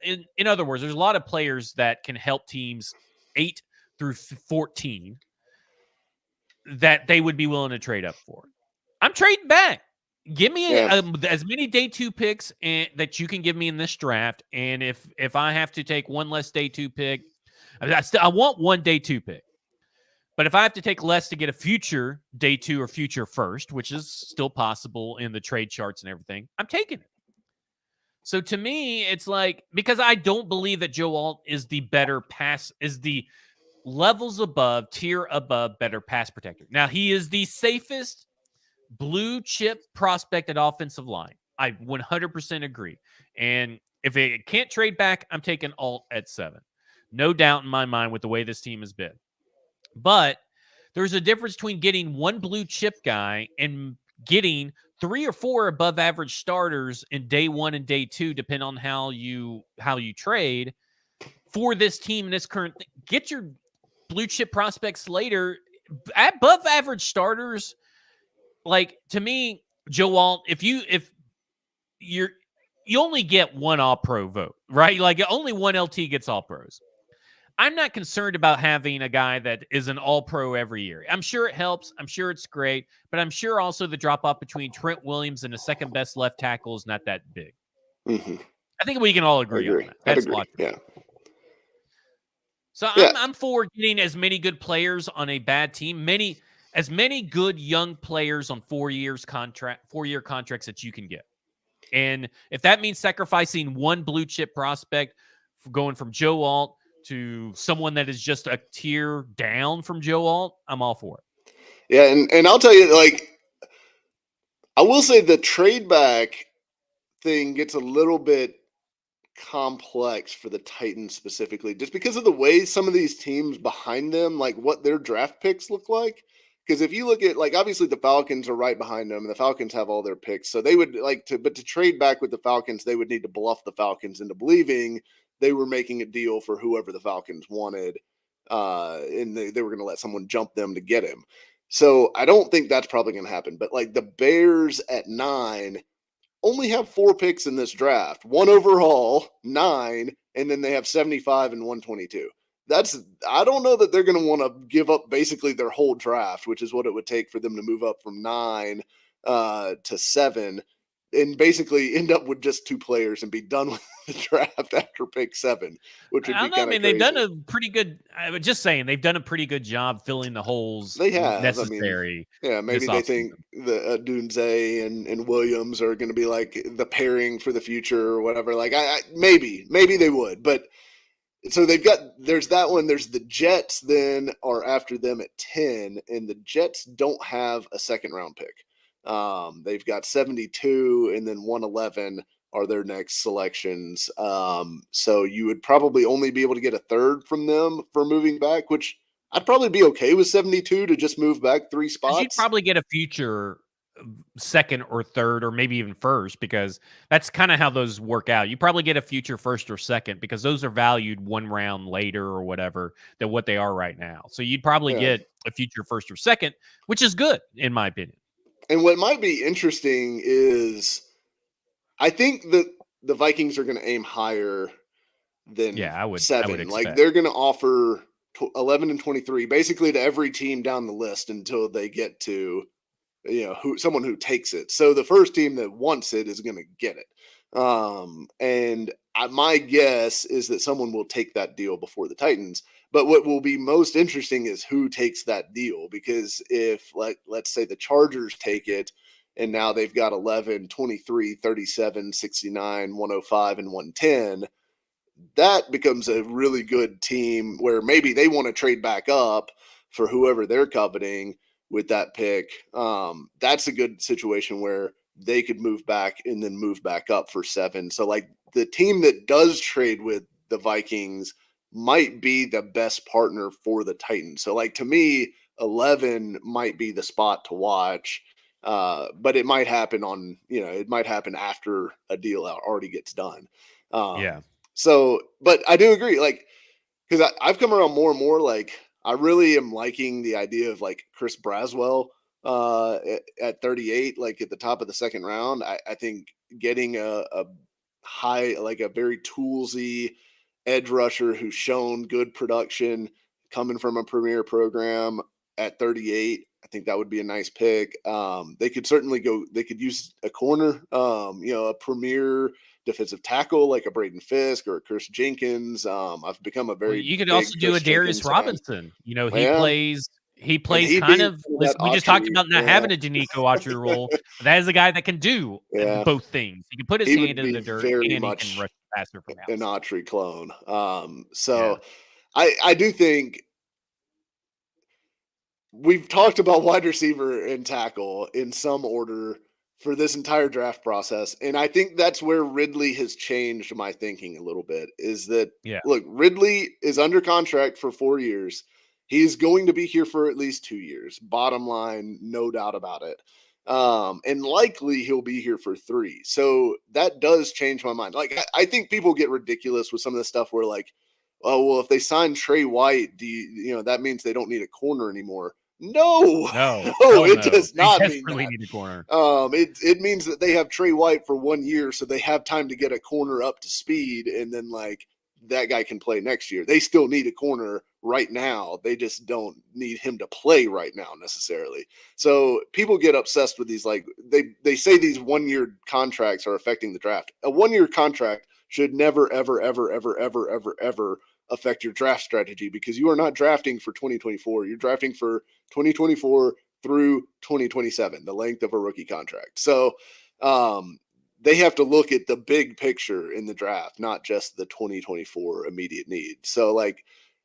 Speaker 1: in other words, there's a lot of players that can help teams 8 through 14 that they would be willing to trade up for. I'm trading back. Give me as many day 2 picks that you can give me in this draft. And if I have to take one less day 2 pick, I want one day 2 pick. But if I have to take less to get a future day 2 or future first, which is still possible in the trade charts and everything, I'm taking it. So to me, it's like, because I don't believe that Joe Alt is the better is the levels above, tier above, better pass protector. Now, he is the safest blue chip prospect at offensive line. I 100% agree. And if it can't trade back, I'm taking Alt at 7. No doubt in my mind with the way this team has been. But there's a difference between getting one blue chip guy and getting 3 or 4 above average starters in day 1 and day 2, depending on how you trade for this team in this current thing. Get your blue chip prospects later. Above average starters, like, to me, Joe Alt, if you only get one All-Pro vote, right? Like, only one LT gets All-Pros. I'm not concerned about having a guy that is an All-Pro every year. I'm sure it helps. I'm sure it's great. But I'm sure also the drop-off between Trent Williams and the second-best left tackle is not that big.
Speaker 2: Mm-hmm.
Speaker 1: I think we can all agree on that.
Speaker 2: That's logical. Yeah.
Speaker 1: So I'm for getting as many good players on a bad team, as many good young players on 4-year contracts that you can get. And if that means sacrificing one blue chip prospect, going from Joe Alt to someone that is just a tier down from Joe Alt, I'm all for it.
Speaker 2: Yeah, and I'll tell you, like, I will say the trade back thing gets a little bit complex for the Titans specifically, just because of the way some of these teams behind them, like what their draft picks look like. Because if you look at, like, obviously the Falcons are right behind them, and the Falcons have all their picks. So they would but to trade back with the Falcons, they would need to bluff the Falcons into believing they were making a deal for whoever the Falcons wanted. And they were going to let someone jump them to get him. So I don't think that's probably going to happen. But, like, the Bears at 9 only have 4 picks in this draft, 1 overall, 9, and then they have 75 and 122. I don't know that they're going to want to give up basically their whole draft, which is what it would take for them to move up from 9 to 7 and basically end up with just 2 players and be done with the draft after pick 7, which would be kind of crazy.
Speaker 1: They've done a pretty good. I was just saying they've done a pretty good job filling the holes.
Speaker 2: They have
Speaker 1: necessary.
Speaker 2: Maybe they think the Dunze and Williams are going to be like the pairing for the future or whatever. Like, maybe they would, but. So there's that one. There's the Jets then are after them at 10, and the Jets don't have a second round pick. They've got 72 and then 111 are their next selections. So you would probably only be able to get a third from them for moving back, which I'd probably be okay with 72 to just move back 3 spots.
Speaker 1: You'd probably get a future second or third or maybe even first, because that's kind of how those work out. You probably get a future first or second because those are valued 1 round later or whatever than what they are right now. So you'd probably get a future first or second, which is good in my opinion.
Speaker 2: And what might be interesting is I think that the Vikings are going to aim higher than 7. Like, they're going to offer 11 and 23 basically to every team down the list until they get to someone who takes it. So the first team that wants it is going to get it. And my guess is that someone will take that deal before the Titans. But what will be most interesting is who takes that deal, because if, like, let's say the Chargers take it, and now they've got 11, 23, 37, 69, 105, and 110, that becomes a really good team where maybe they want to trade back up for whoever they're coveting with that pick. That's a good situation where they could move back and then move back up for 7. So, like, the team that does trade with the Vikings might be the best partner for the Titans. So, like, to me, 11 might be the spot to watch. But it might happen it might happen after a deal already gets done.
Speaker 1: Yeah.
Speaker 2: So, but I do agree, like, because I've come around more and more. Like, I really am liking the idea of, like, Chris Braswell at 38, like at the top of the second round. I think getting a high, like a very toolsy edge rusher who's shown good production coming from a premier program at 38, I think that would be a nice pick. They could certainly they could use a corner, a premier defensive tackle like a Braden Fisk or a Chris Jenkins. I've become a
Speaker 1: Well,
Speaker 2: very
Speaker 1: you could
Speaker 2: big
Speaker 1: also do a
Speaker 2: Chris
Speaker 1: Darius
Speaker 2: Jenkins fan.
Speaker 1: Robinson. You know, he
Speaker 2: Yeah,
Speaker 1: plays
Speaker 2: and he'd
Speaker 1: kind
Speaker 2: be
Speaker 1: of.
Speaker 2: that
Speaker 1: We just talked
Speaker 2: Autry,
Speaker 1: about not having a Danico Autry role. But that is a guy that can do
Speaker 2: yeah,
Speaker 1: both things. He can put his
Speaker 2: he
Speaker 1: hand
Speaker 2: would
Speaker 1: in
Speaker 2: be
Speaker 1: the dirt
Speaker 2: very
Speaker 1: and he can
Speaker 2: much
Speaker 1: rush faster from
Speaker 2: an
Speaker 1: outside.
Speaker 2: Autry clone.
Speaker 1: Yeah.
Speaker 2: So I do think we've talked about wide receiver and tackle in some order for this entire draft process. And I think that's where Ridley has changed my thinking a little bit, is that,
Speaker 1: Yeah.
Speaker 2: look, Ridley is under contract for 4 years. He's going to be here for at least 2 years. Bottom line, no doubt about it. And likely he'll be here for 3. So that does change my mind. Like, I think people get ridiculous with some of the stuff where, like, oh, well, if they sign Trey White, that means they don't need a corner anymore. No,
Speaker 1: No.
Speaker 2: no,
Speaker 1: Hell
Speaker 2: it
Speaker 1: no.
Speaker 2: does
Speaker 1: They
Speaker 2: not mean
Speaker 1: desperately
Speaker 2: that.
Speaker 1: need a corner.
Speaker 2: It means that they have Trey White for 1 year, so they have time to get a corner up to speed, and then, like, that guy can play next year. They still need a corner right now. They just don't need him to play right now necessarily. So people get obsessed with these, like, they say these 1-year contracts are affecting the draft. A 1-year contract should never, ever, ever, ever, ever, ever, ever affect your draft strategy, because you are not drafting for 2024. You're drafting for 2024 through 2027, the length of a rookie contract. So they have to look at the big picture in the draft, not just the 2024 immediate need. So, like,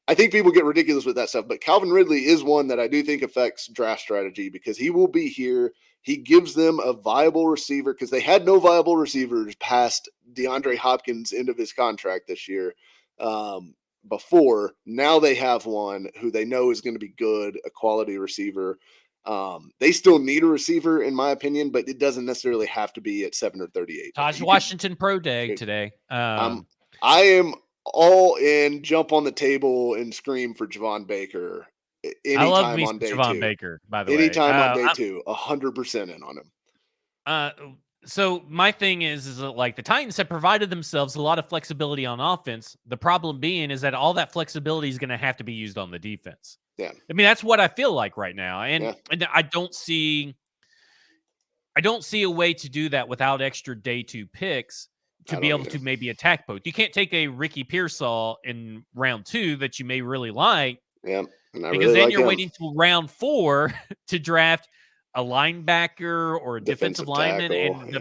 Speaker 2: I think people get ridiculous with that stuff, but Calvin Ridley is one that I do think affects draft strategy, because he will be here. He gives them a viable receiver, because they had no viable receivers past DeAndre Hopkins' end of his contract this year. Before, now they have one who they know is going to be good, a quality receiver. They still need a receiver, in my opinion, but it doesn't necessarily have to be at 7 or 38.
Speaker 1: Taj Washington Pro Day today.
Speaker 2: I am all in, jump on the table and scream for Javon Baker
Speaker 1: I love
Speaker 2: anytime
Speaker 1: me
Speaker 2: on
Speaker 1: some
Speaker 2: day
Speaker 1: Javon
Speaker 2: 2.
Speaker 1: Baker, by the way.
Speaker 2: Anytime on day 2, 100% in on him.
Speaker 1: So my thing is that, like, the Titans have provided themselves a lot of flexibility on offense. The problem being is that all that flexibility is going to have to be used on the defense.
Speaker 2: Yeah.
Speaker 1: I mean, that's what I feel like right now. And,
Speaker 2: Yeah.
Speaker 1: and I don't see a way to do that without extra day 2 picks to be able to maybe attack both. You can't take a Ricky Pearsall in round 2 that you may really like.
Speaker 2: Yeah. And
Speaker 1: because
Speaker 2: really
Speaker 1: then
Speaker 2: like
Speaker 1: you're
Speaker 2: him.
Speaker 1: waiting till round 4 to draft a linebacker or a defensive lineman.
Speaker 2: tackle,
Speaker 1: And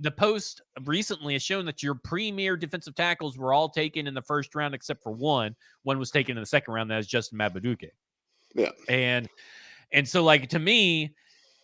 Speaker 1: the post recently has shown that your premier defensive tackles were all taken in the first round except for one. One was taken in the second round. That is Justin Mabaduke.
Speaker 2: Yeah.
Speaker 1: And so, like, to me,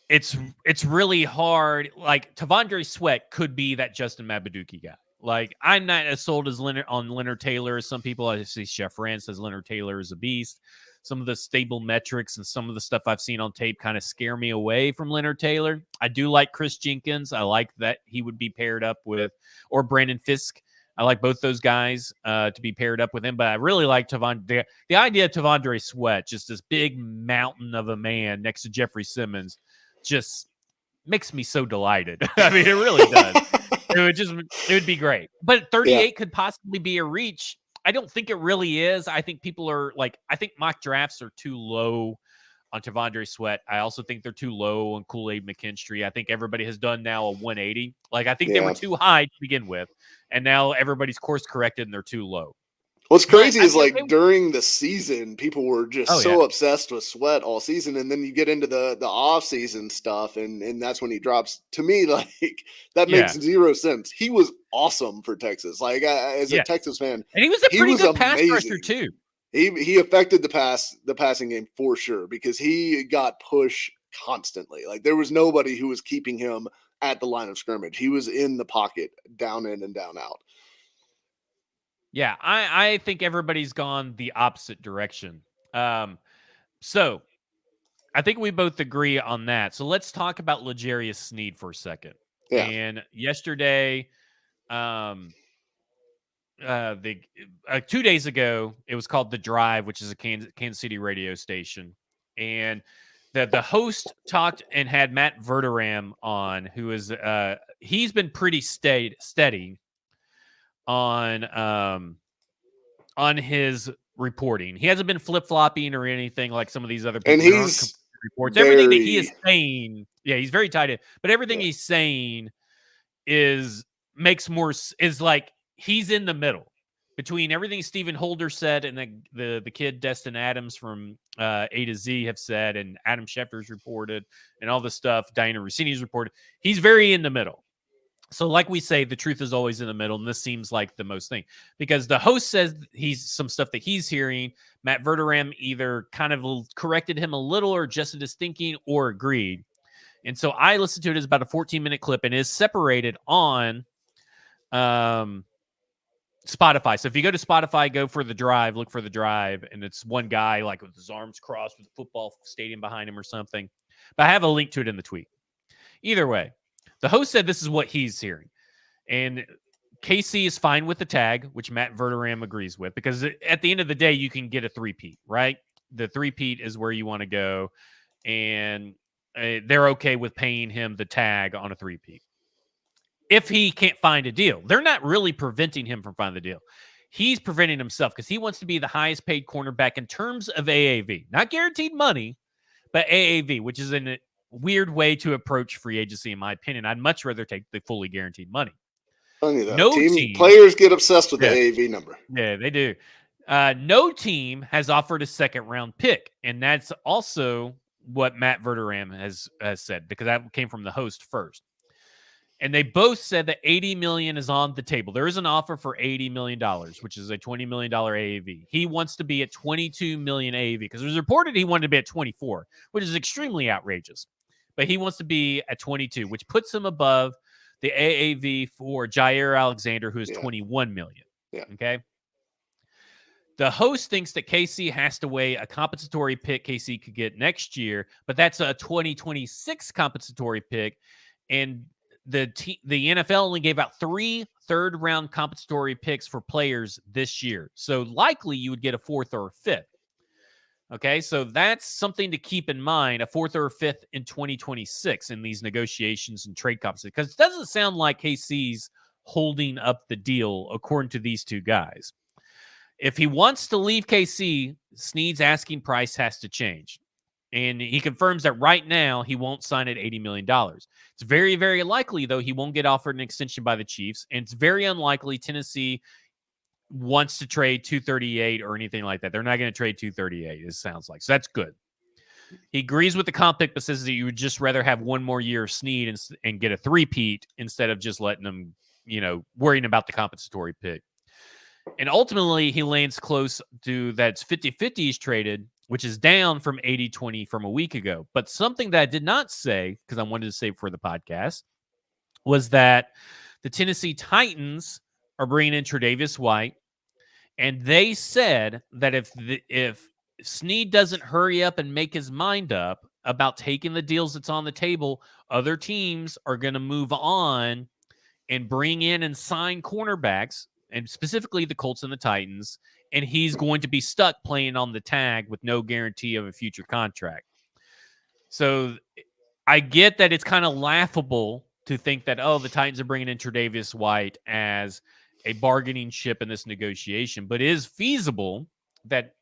Speaker 1: it's really hard. Like, Tavondre Sweat could be that Justin Mabaduke guy. Like, I'm not as sold as Leonard Taylor as some people. I see Chef Rand says Leonard Taylor is a beast. Some of the stable metrics and some of the stuff I've seen on tape kind of scare me away from Leonard Taylor. I do like Chris Jenkins. I like that he would be paired up with, or Brandon Fisk. I like both those guys to be paired up with him. But I really like the idea of Tavondre Sweat, just this big mountain of a man next to Jeffrey Simmons, just makes me so delighted. I mean, it really does. It would be great. But 38 could possibly be a reach. I don't think it really is. I think people are like, I think mock drafts are too low on Tavondre Sweat. I also think they're too low on Kool-Aid McKinstry. I think everybody has done now a 180. Like, I think they were too high to begin with, and now everybody's course corrected and they're too low.
Speaker 2: What's crazy is like during the season, people were just obsessed with Sweat all season, and then you get into the off season stuff, and that's when he drops. To me, like that makes zero sense. He was awesome for Texas. Like as a Texas fan,
Speaker 1: and he was a pretty good pass rusher too.
Speaker 2: He affected the passing game for sure because he got push constantly. Like there was nobody who was keeping him at the line of scrimmage. He was in the pocket, down in and down out.
Speaker 1: Yeah, I think everybody's gone the opposite direction. So I think we both agree on that. So let's talk about L'Jarius Sneed for a second.
Speaker 2: Yeah.
Speaker 1: And yesterday, 2 days ago, it was called The Drive, which is a Kansas City radio station. And the host talked and had Matt Verderam on, who is he's been pretty steady on his reporting. He hasn't been flip-flopping or anything like some of these other people.
Speaker 2: And he's
Speaker 1: reports. Everything that he is saying, he's very tight in. But everything he's saying is like he's in the middle between everything Stephen Holder said and the kid Destin Adams from A to Z have said, and Adam Schefter's reported, and all the stuff Diana Rossini's reported. He's very in the middle. So like we say, the truth is always in the middle, and this seems like the most thing. Because the host says he's some stuff that he's hearing. Matt Verderam either kind of corrected him a little or adjusted his thinking or agreed. And so I listened to it as about a 14-minute clip and is separated on Spotify. So if you go to Spotify, go for The Drive, look for The Drive, and it's one guy like with his arms crossed with a football stadium behind him or something. But I have a link to it in the tweet. Either way. The host said this is what he's hearing. And KC is fine with the tag, which Matt Verderam agrees with, because at the end of the day, you can get a three-peat, right? The three-peat is where you want to go, and they're okay with paying him the tag on a three-peat. If he can't find a deal, they're not really preventing him from finding the deal. He's preventing himself because he wants to be the highest paid cornerback in terms of AAV. Not guaranteed money, but AAV, which is in weird way to approach free agency, in my opinion. I'd much rather take the fully guaranteed money.
Speaker 2: Funny though. No team players get obsessed with the AAV number.
Speaker 1: Yeah, they do. No team has offered a second-round pick, and that's also what Matt Verderam has said, because that came from the host first. And they both said that $80 million is on the table. There is an offer for $80 million, which is a $20 million AAV. He wants to be at $22 million AAV because it was reported he wanted to be at 24, which is extremely outrageous. But he wants to be at 22, which puts him above the AAV for Jair Alexander, who is $21 million.
Speaker 2: Yeah.
Speaker 1: Okay. The host thinks that KC has to weigh a compensatory pick KC could get next year, but that's a 2026 compensatory pick. And the NFL only gave out 3 third-round compensatory picks for players this year. So likely you would get a 4th or a 5th. Okay, so that's something to keep in mind, a 4th or a 5th in 2026 in these negotiations and trade compensation, because it doesn't sound like KC's holding up the deal according to these two guys. If he wants to leave KC, Sneed's asking price has to change. And he confirms that right now he won't sign at $80 million. It's very, very likely, though, he won't get offered an extension by the Chiefs. And it's very unlikely Tennessee wants to trade 238 or anything like that. They're not going to trade 238, it sounds like. So that's good. He agrees with the comp pick, but says that you would just rather have one more year of Sneed and get a three-peat instead of just letting them, worrying about the compensatory pick. And ultimately, he lands close to that it's 50-50 he's traded, which is down from 80-20 from a week ago. But something that I did not say, because I wanted to save for the podcast, was that the Tennessee Titans are bringing in Tre'Davious White, and they said that if Sneed doesn't hurry up and make his mind up about taking the deals that's on the table, other teams are going to move on and bring in and sign cornerbacks, and specifically the Colts and the Titans, and he's going to be stuck playing on the tag with no guarantee of a future contract. So I get that it's kind of laughable to think that, the Titans are bringing in Tre'Davious White as a bargaining chip in this negotiation, but it is feasible that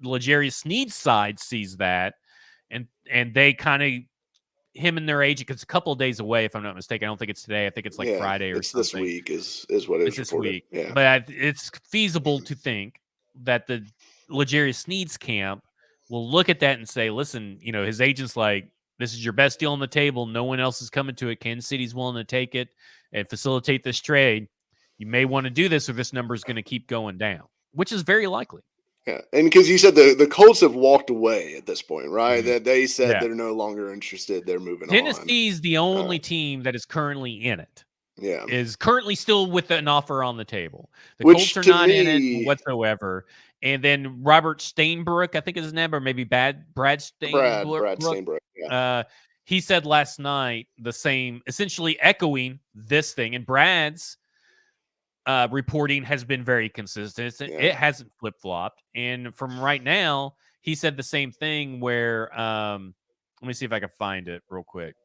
Speaker 1: L'Jarius Sneed's side sees that and they kind of him and their agent, because it's a couple of days away, if I'm not mistaken. I don't think it's today. I think it's like Friday or
Speaker 2: it's
Speaker 1: something.
Speaker 2: this week is what it was
Speaker 1: this
Speaker 2: reported.
Speaker 1: week.
Speaker 2: Yeah,
Speaker 1: But it's feasible to think that the L'Jarius Sneed's camp will look at that and say, listen, his agent's like, this is your best deal on the table. No one else is coming to it. Kansas City's willing to take it and facilitate this trade. You may want to do this, or this number is going to keep going down, which is very likely.
Speaker 2: Yeah, and because you said the Colts have walked away at this point, right?
Speaker 1: Mhm.
Speaker 2: That they said
Speaker 1: Yeah.
Speaker 2: they're no longer interested. They're moving on.
Speaker 1: Tennessee's the only team that is currently in it.
Speaker 2: Yeah,
Speaker 1: Is currently still with an offer on the table. The
Speaker 2: Which,
Speaker 1: Colts are
Speaker 2: to
Speaker 1: not in
Speaker 2: me-
Speaker 1: it whatsoever. And then Robert Stainbrook, I think is his name, or maybe Brad Stainbrook.
Speaker 2: Brad Stainbrook. Yeah.
Speaker 1: He said last night the same, essentially echoing this thing. And Brad's reporting has been very consistent.
Speaker 2: Yeah.
Speaker 1: It hasn't flip-flopped. And from right now, he said the same thing where, let me see if I can find it real quick.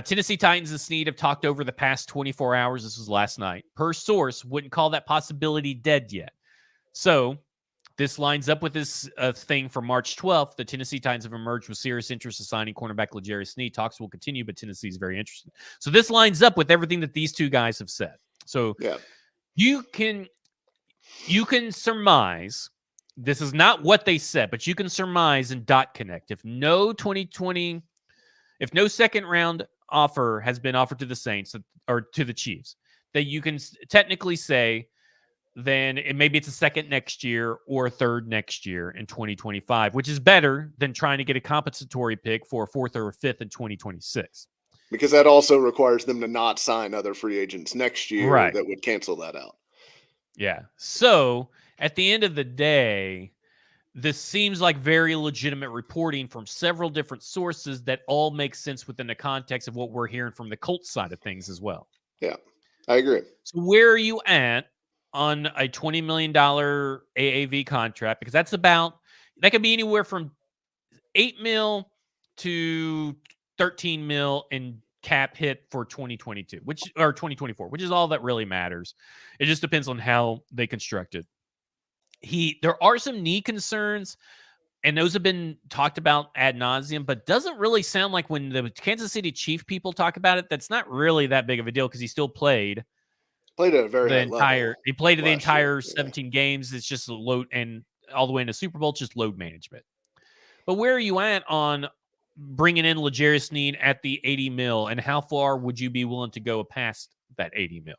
Speaker 1: Tennessee Titans and Sneed have talked over the past 24 hours. This was last night. Per source, wouldn't call that possibility dead yet. So this lines up with this thing from March 12th. The Tennessee Titans have emerged with serious interest in signing cornerback L'Jarius Sneed. Talks will continue, but Tennessee is very interested. So this lines up with everything that these two guys have said. So you can surmise, this is not what they said, but you can surmise and dot connect. If no second round offer has been offered to the Saints or to the Chiefs, that you can technically say, then maybe it's a second next year or a third next year in 2025, which is better than trying to get a compensatory pick for a fourth or a fifth in 2026.
Speaker 2: Because that also requires them to not sign other free agents next year that would cancel that out.
Speaker 1: Yeah. So at the end of the day, this seems like very legitimate reporting from several different sources that all make sense within the context of what we're hearing from the Colts side of things as well.
Speaker 2: Yeah, I agree.
Speaker 1: So where are you at on a $20 million AAV contract? Because that could be anywhere from $8 million to $13 million in cap hit for 2022, or 2024, which is all that really matters. It just depends on how they construct it. There are some knee concerns, and those have been talked about ad nauseum, but doesn't really sound like when the Kansas City Chief people talk about it, that's not really that big of a deal because he still played
Speaker 2: at a very high level.
Speaker 1: He played the entire 17 games. It's just load, and all the way into Super Bowl, just load management. But where are you at on bringing in L'Jarius Sneed at the $80 million, and how far would you be willing to go past that $80 million?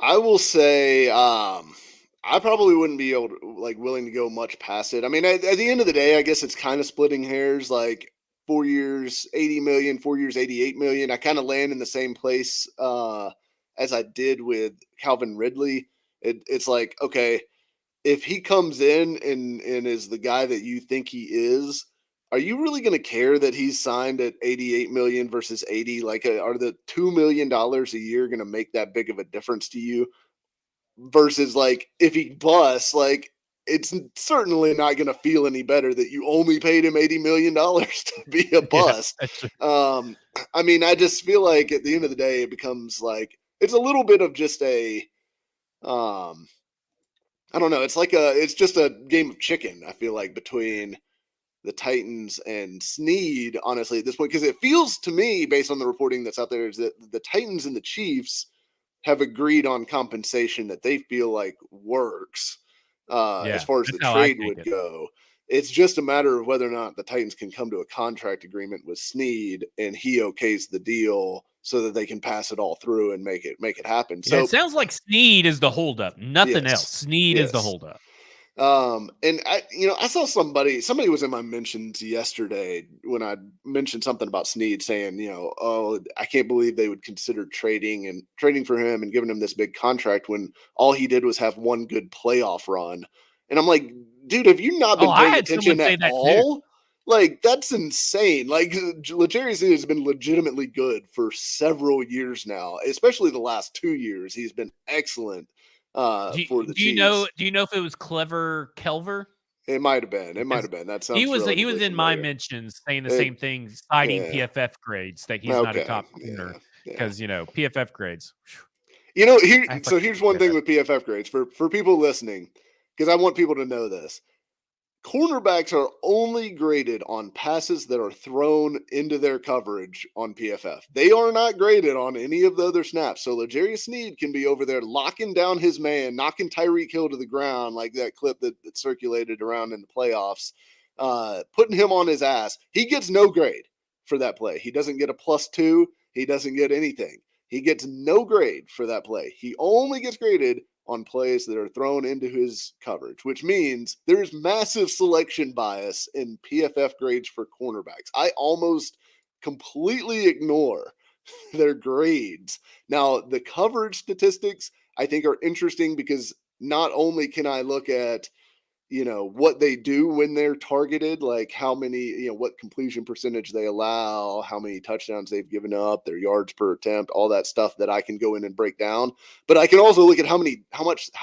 Speaker 2: I will say, I probably wouldn't be willing to go much past it. I mean, at the end of the day, I guess it's kind of splitting hairs. Like 4 years, 80 million, 4 years, 88 million. I kind of land in the same place as I did with Calvin Ridley. It's like, okay, if he comes in and is the guy that you think he is, are you really going to care that he's signed at 88 million versus 80? Like, are the $2 million a year going to make that big of a difference to you? Versus, like, if he busts, like, it's certainly not going to feel any better that you only paid him $80 million to be a bust. I mean, I just feel like at the end of the day, it becomes like, it's a little bit of just I don't know. It's just a game of chicken, I feel like, between the Titans and Sneed, honestly, at this point, because it feels to me, based on the reporting that's out there, is that the Titans and the Chiefs have agreed on compensation that they feel like works as far as the trade would go. It's just a matter of whether or not the Titans can come to a contract agreement with Sneed and he okays the deal so that they can pass it all through and make it happen. So
Speaker 1: it sounds like Sneed is the holdup, nothing else. Sneed is the holdup.
Speaker 2: And I saw somebody was in my mentions yesterday when I mentioned something about Sneed saying, oh, I can't believe they would consider trading for him and giving him this big contract when all he did was have one good playoff run. And I'm like, dude, have you not been paying attention at all? Like, that's insane. Like, L'Jarius Sneed has been legitimately good for several years now, especially the last 2 years. He's been excellent. For the Chiefs.
Speaker 1: Do you know if it was Clever Kelver?
Speaker 2: It might have been. That sounds.
Speaker 1: He was
Speaker 2: familiar.
Speaker 1: in my mentions saying the same thing, citing PFF grades that he's not a top corner because PFF grades.
Speaker 2: Here's one thing with PFF grades for people listening, because I want people to know this. cornerbacks are only graded on passes that are thrown into their coverage on PFF. They are not graded on any of the other snaps. So L'Jarius Sneed can be over there locking down his man, knocking Tyreek Hill to the ground, like that clip that circulated around in the playoffs, putting him on his ass. He gets no grade for that play. He doesn't get a +2. He doesn't get anything. He gets no grade for that play. He only gets graded on plays that are thrown into his coverage, which means there's massive selection bias in PFF grades for cornerbacks. I almost completely ignore their grades. Now, the coverage statistics I think are interesting because not only can I look at what they do when they're targeted, like how many, what completion percentage they allow, how many touchdowns they've given up, their yards per attempt, all that stuff that I can go in and break down. But I can also look at how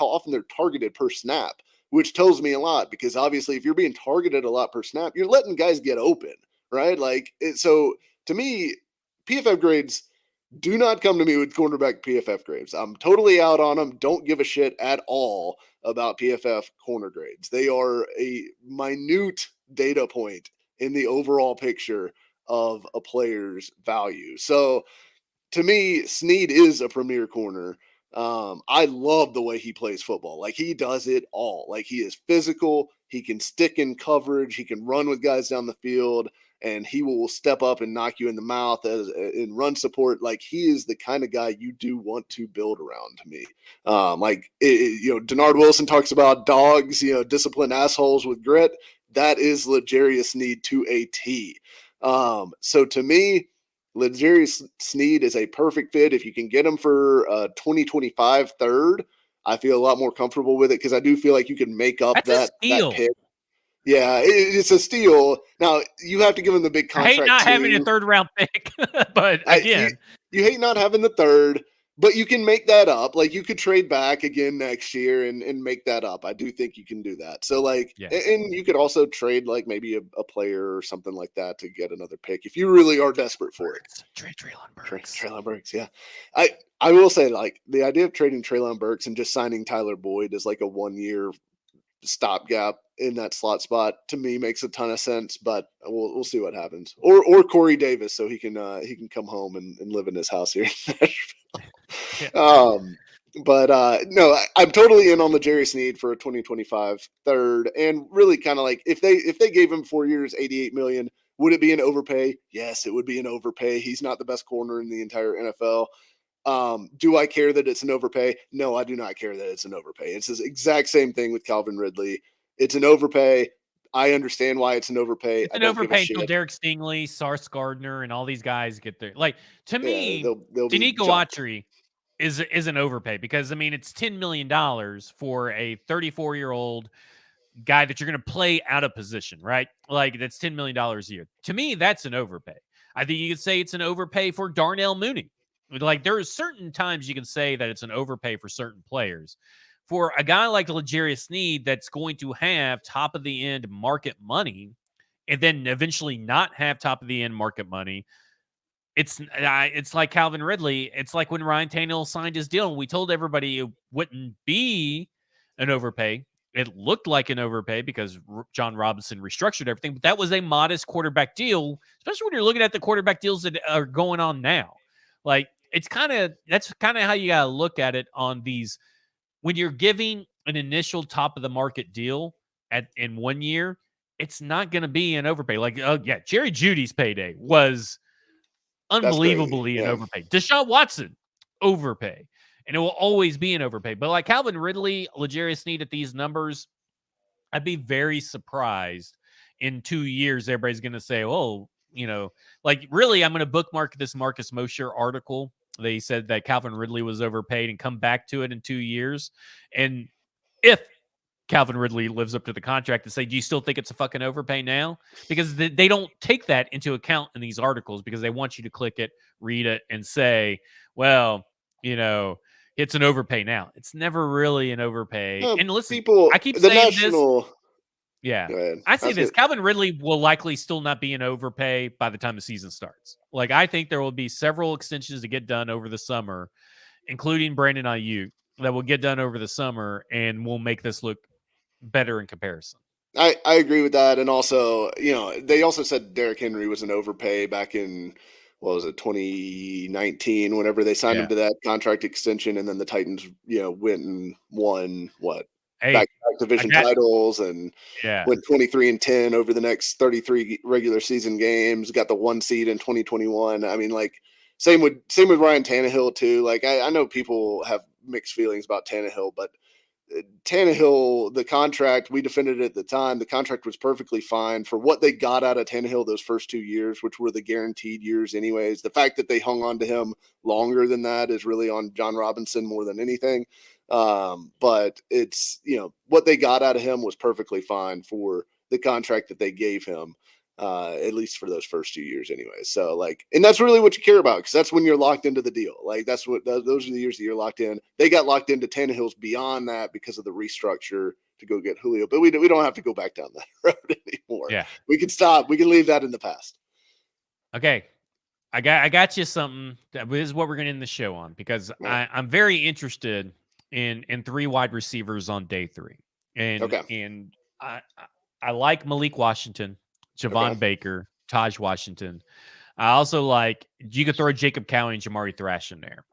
Speaker 2: often they're targeted per snap, which tells me a lot because obviously if you're being targeted a lot per snap, you're letting guys get open, right? So to me, PFF grades do not come to me with cornerback PFF grades. I'm totally out on them. Don't give a shit at all about PFF corner grades. They are a minute data point in the overall picture of a player's value. So to me, Sneed is a premier corner. I love the way he plays football. Like he does it all. Like he is physical. He can stick in coverage. He can run with guys down the field, and he will step up and knock you in the mouth in run support. Like he is the kind of guy you do want to build around. To me, Denard Wilson talks about dogs. Disciplined assholes with grit. That is L'Jarius Sneed to a T. So to me, L'Jarius Sneed is a perfect fit. If you can get him for 2025 third, I feel a lot more comfortable with it because I do feel like you can make up
Speaker 1: That's
Speaker 2: that pick. Yeah, it's a steal. Now you have to give him the big contract.
Speaker 1: I hate not having a 3rd round pick, but again,
Speaker 2: you hate not having the 3rd. But you can make that up. Like you could trade back again next year and make that up. I do think you can do that. So and you could also trade like maybe a player or something like that to get another pick if you really are desperate for it.
Speaker 1: Trade Treylon Burks.
Speaker 2: Treylon Burks, yeah. I will say like the idea of trading Treylon Burks and just signing Tyler Boyd as like a 1-year stopgap in that slot spot to me makes a ton of sense, but we'll see what happens. Or Corey Davis, so he can come home and live in his house here in Nashville. No, I'm totally in on the Jerry Sneed for a 2025 third, and really kind of like if they gave him 4 years, $88 million, would it be an overpay? Yes, it would be an overpay. He's not the best corner in the entire NFL. Do I care that it's an overpay? No, I do not care that it's an overpay. It's the exact same thing with Calvin Ridley. It's an overpay. I understand why it's an overpay.
Speaker 1: It's an overpay until Derek Stingley, Sauce Gardner, and all these guys get there. Like to me, Danico Autry is an overpay because I mean it's $10 million for a 34-year-old guy that you're going to play out of position, right? Like that's $10 million a year. To me, that's an overpay. I think you could say it's an overpay for Darnell Mooney. Like there are certain times you can say that it's an overpay for certain players. For a guy like L'Jarius Sneed that's going to have top of the end market money and then eventually not have top of the end market money, it's like Calvin Ridley. It's like when Ryan Tannehill signed his deal. We told everybody it wouldn't be an overpay. It looked like an overpay because John Robinson restructured everything, but that was a modest quarterback deal, especially when you're looking at the quarterback deals that are going on now. Like that's kind of how you got to look at it on these. When you're giving an initial top of the market deal in 1 year, it's not going to be an overpay. Like, oh yeah, Jerry Jeudy's payday was unbelievably an overpay. Deshaun Watson, overpay. And it will always be an overpay. But like Calvin Ridley, L'Jarius Sneed at these numbers, I'd be very surprised in 2 years everybody's going to say, oh, like really I'm going to bookmark this Marcus Mosher article. They said that Calvin Ridley was overpaid and come back to it in 2 years. And if Calvin Ridley lives up to the contract, to say, do you still think it's a fucking overpay now? Because they don't take that into account in these articles because they want you to click it, read it, and say, well, it's an overpay now. It's never really an overpay.
Speaker 2: No,
Speaker 1: and listen, I keep
Speaker 2: the
Speaker 1: saying
Speaker 2: national...
Speaker 1: this. Yeah. I say this. Calvin Ridley will likely still not be an overpay by the time the season starts. Like, I think there will be several extensions to get done over the summer, including Brandon Ayuk, that will get done over the summer and will make this look better in comparison.
Speaker 2: I agree with that. And also, they also said Derrick Henry was an overpay back in, what was it, 2019, whenever they signed him
Speaker 1: Yeah.
Speaker 2: to that contract extension. And then the Titans, went and won
Speaker 1: Hey,
Speaker 2: back
Speaker 1: I
Speaker 2: division
Speaker 1: got
Speaker 2: titles and
Speaker 1: yeah.
Speaker 2: went 23-10 over the next 33 regular season games, got the 1 seed in 2021. I mean, like, same with Ryan Tannehill too. Like, I know people have mixed feelings about Tannehill, but Tannehill, the contract, we defended it at the time. The contract was perfectly fine for what they got out of Tannehill those first 2 years, which were the guaranteed years, anyways. The fact that they hung on to him longer than that is really on John Robinson more than anything. But it's, what they got out of him was perfectly fine for the contract that they gave him. At least for those first 2 years, anyway. So, like, and that's really what you care about, because that's when you're locked into the deal. Like, those are the years that you're locked in. They got locked into Tannehill's beyond that because of the restructure to go get Julio, but we don't have to go back down that road anymore.
Speaker 1: Yeah.
Speaker 2: We can stop. We can leave that in the past.
Speaker 1: Okay. I got you something. This is what we're going to end the show on, because
Speaker 2: Right.
Speaker 1: I'm very interested in 3 wide receivers on day 3. And
Speaker 2: Okay.
Speaker 1: I like Malik Washington,
Speaker 2: Okay.
Speaker 1: Javon Baker, Taj Washington. I also like, you could throw Jacob Cowie and Jamari Thrash in there.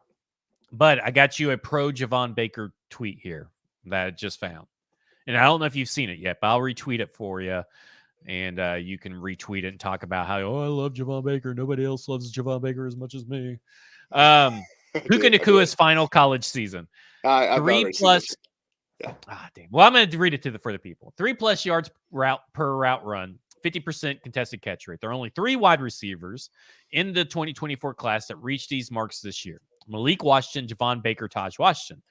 Speaker 1: But I got you a pro Javon Baker tweet here that I just found. And I don't know if you've seen it yet, but I'll retweet it for you. And you can retweet it and talk about how, I love Javon Baker. Nobody else loves Javon Baker as much as me. Puka Nakua's final college season.
Speaker 2: I've
Speaker 1: 3
Speaker 2: already seen
Speaker 1: plus.
Speaker 2: this. Yeah.
Speaker 1: Damn. Well, I'm going to read it for the people. 3+ yards per route run, 50% contested catch rate. There are only 3 wide receivers in the 2024 class that reached these marks this year: Malik Washington, Javon Baker, Taj Washington.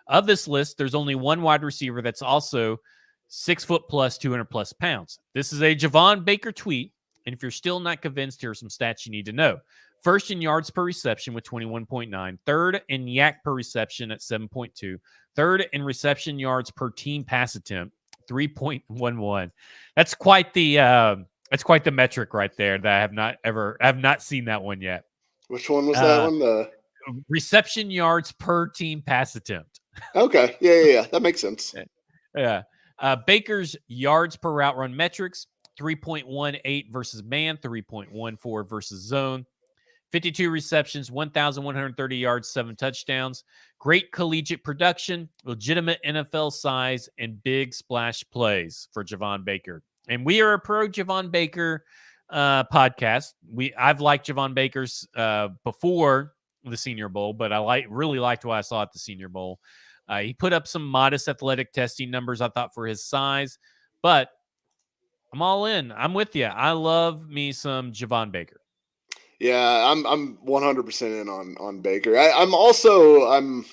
Speaker 1: Of this list, there's only 1 wide receiver that's also 6 foot plus, 200 plus pounds. This is a Javon Baker tweet. And if you're still not convinced, here are some stats you need to know. First in yards per reception with 21.9. Third in yak per reception at 7.2. Third in reception yards per team pass attempt, 3.11. That's quite the metric right there that I have not seen that one yet.
Speaker 2: Which one was that one? The
Speaker 1: reception yards per team pass attempt.
Speaker 2: Okay. Yeah. That makes sense.
Speaker 1: Yeah. Baker's yards per route run metrics: 3.18 versus man, 3.14 versus zone. 52 receptions, 1,130 yards, 7 touchdowns. Great collegiate production, legitimate NFL size, and big splash plays for Javon Baker. And we are a pro Javon Baker podcast. I've liked Javon Baker's before the Senior Bowl, but I really liked what I saw at the Senior Bowl. He put up some modest athletic testing numbers, I thought, for his size, but I'm all in. I'm with you. I love me some Javon Baker.
Speaker 2: Yeah, I'm 100% in on Baker. I'm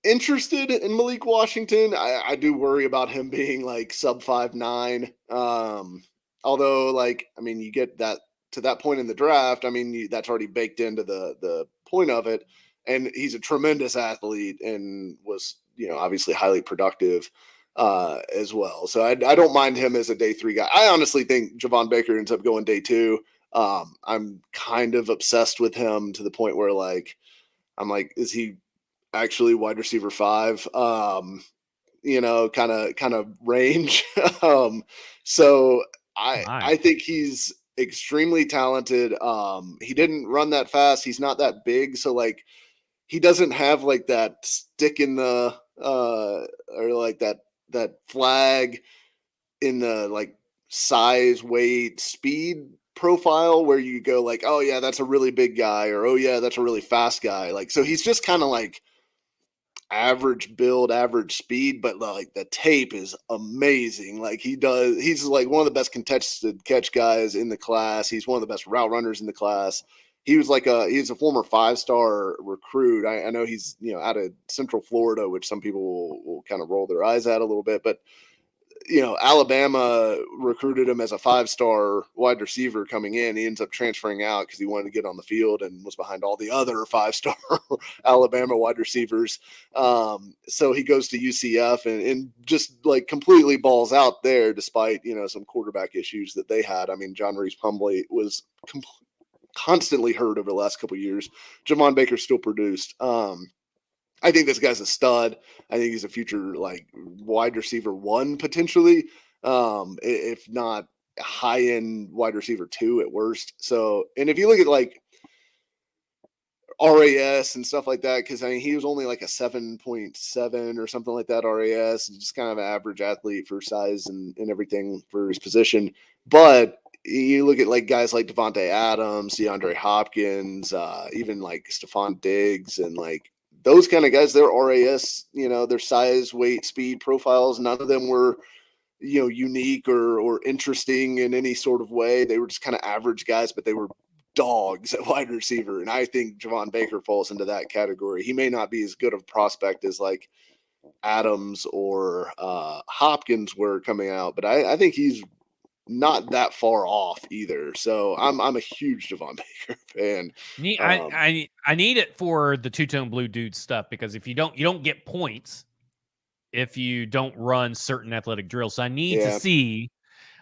Speaker 2: interested in Malik Washington. I do worry about him being like sub 5'9". Although, like, I mean, you get that to that point in the draft. I mean, that's already baked into the point of it. And he's a tremendous athlete and was, obviously highly productive as well. So I don't mind him as a day 3 guy. I honestly think Javon Baker ends up going day 2. I'm kind of obsessed with him to the point where, like, I'm like, is he actually wide receiver 5? Kind of range. So I think he's extremely talented. He didn't run that fast. He's not that big, so, like, he doesn't have like that stick in the or like that flag in the, like, size, weight, speed profile where you go like, oh yeah, that's a really big guy, or oh yeah, that's a really fast guy. Like, so he's just kind of like average build, average speed, but like the tape is amazing. Like, he's like one of the best contested catch guys in the class. He's one of the best route runners in the class. He's a former 5-star recruit. I know he's, out of Central Florida, which some people will kind of roll their eyes at a little bit, but Alabama recruited him as a 5-star wide receiver coming in. He ends up transferring out because he wanted to get on the field and was behind all the other 5-star Alabama wide receivers. So he goes to UCF and just like completely balls out there, despite, some quarterback issues that they had. I mean, John Reese Plumlee was constantly hurt over the last couple of years. Javon Baker still produced. I think this guy's a stud. I think he's a future, like, wide receiver 1 potentially. if not high end wide receiver 2 at worst. So, and if you look at like RAS and stuff like that, because I mean, he was only like a 7.7 or something like that RAS, just kind of an average athlete for size and everything for his position. But you look at like guys like Devontae Adams, DeAndre Hopkins, even like Stephon Diggs, and like those kind of guys, their RAS, their size, weight, speed profiles, none of them were, unique or interesting in any sort of way. They were just kind of average guys, but they were dogs at wide receiver. And I think Javon Baker falls into that category. He may not be as good of a prospect as like Adams or Hopkins were coming out, but I think he's not that far off either. So I'm a huge Javon Baker fan.
Speaker 1: I need it for the two-tone blue dude stuff, because if you don't get points if you don't run certain athletic drills. So I need to see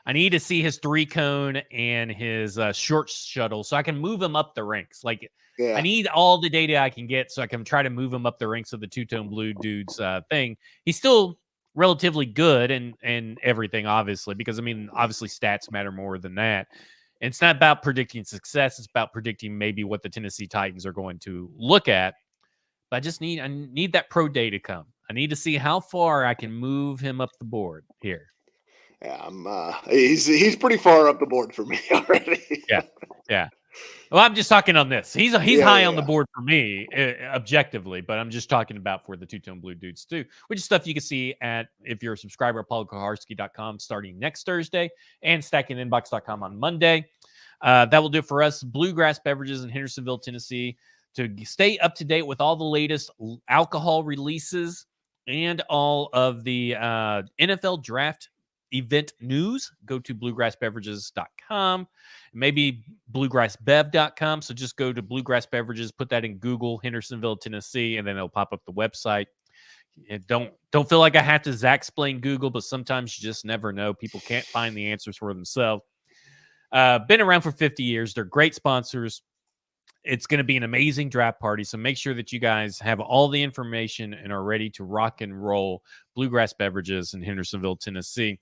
Speaker 1: his 3-cone and his short shuttle so I can move him up the ranks. Like, I need all the data I can get so I can try to move him up the ranks of the two-tone blue dudes thing. He's still relatively good and everything, obviously, because I mean, obviously stats matter more than that. And it's not about predicting success. It's about predicting maybe what the Tennessee Titans are going to look at. But I need that pro day to come. I need to see how far I can move him up the board here.
Speaker 2: Yeah, he's pretty far up the board for me already.
Speaker 1: Yeah. Well, I'm just talking on this. He's high on the board for me, objectively, but I'm just talking about for the two-tone blue dudes too, which is stuff you can see if you're a subscriber at paulkoharski.com starting next Thursday and stackinginbox.com on Monday. That will do it for us. Bluegrass Beverages in Hendersonville, Tennessee. To stay up to date with all the latest alcohol releases and all of the NFL draft event news, go to bluegrassbeverages.com, maybe bluegrassbev.com. So just go to Bluegrass Beverages, put that in Google, Hendersonville, Tennessee, and then it'll pop up the website. And don't feel like I have to Zach-splain Google, but sometimes you just never know. People can't find the answers for themselves. Been around for 50 years. They're great sponsors. It's going to be an amazing draft party, so make sure that you guys have all the information and are ready to rock and roll. Bluegrass Beverages in Hendersonville, Tennessee.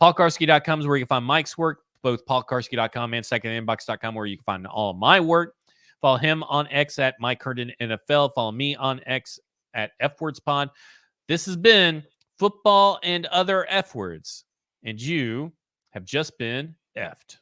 Speaker 1: PaulKarski.com is where you can find Mike's work, both PaulKarski.com and SecondInbox.com, where you can find all of my work. Follow him on X at Mike Herndon NFL. Follow me on X at FWordsPod. This has been Football and Other F Words, and you have just been effed.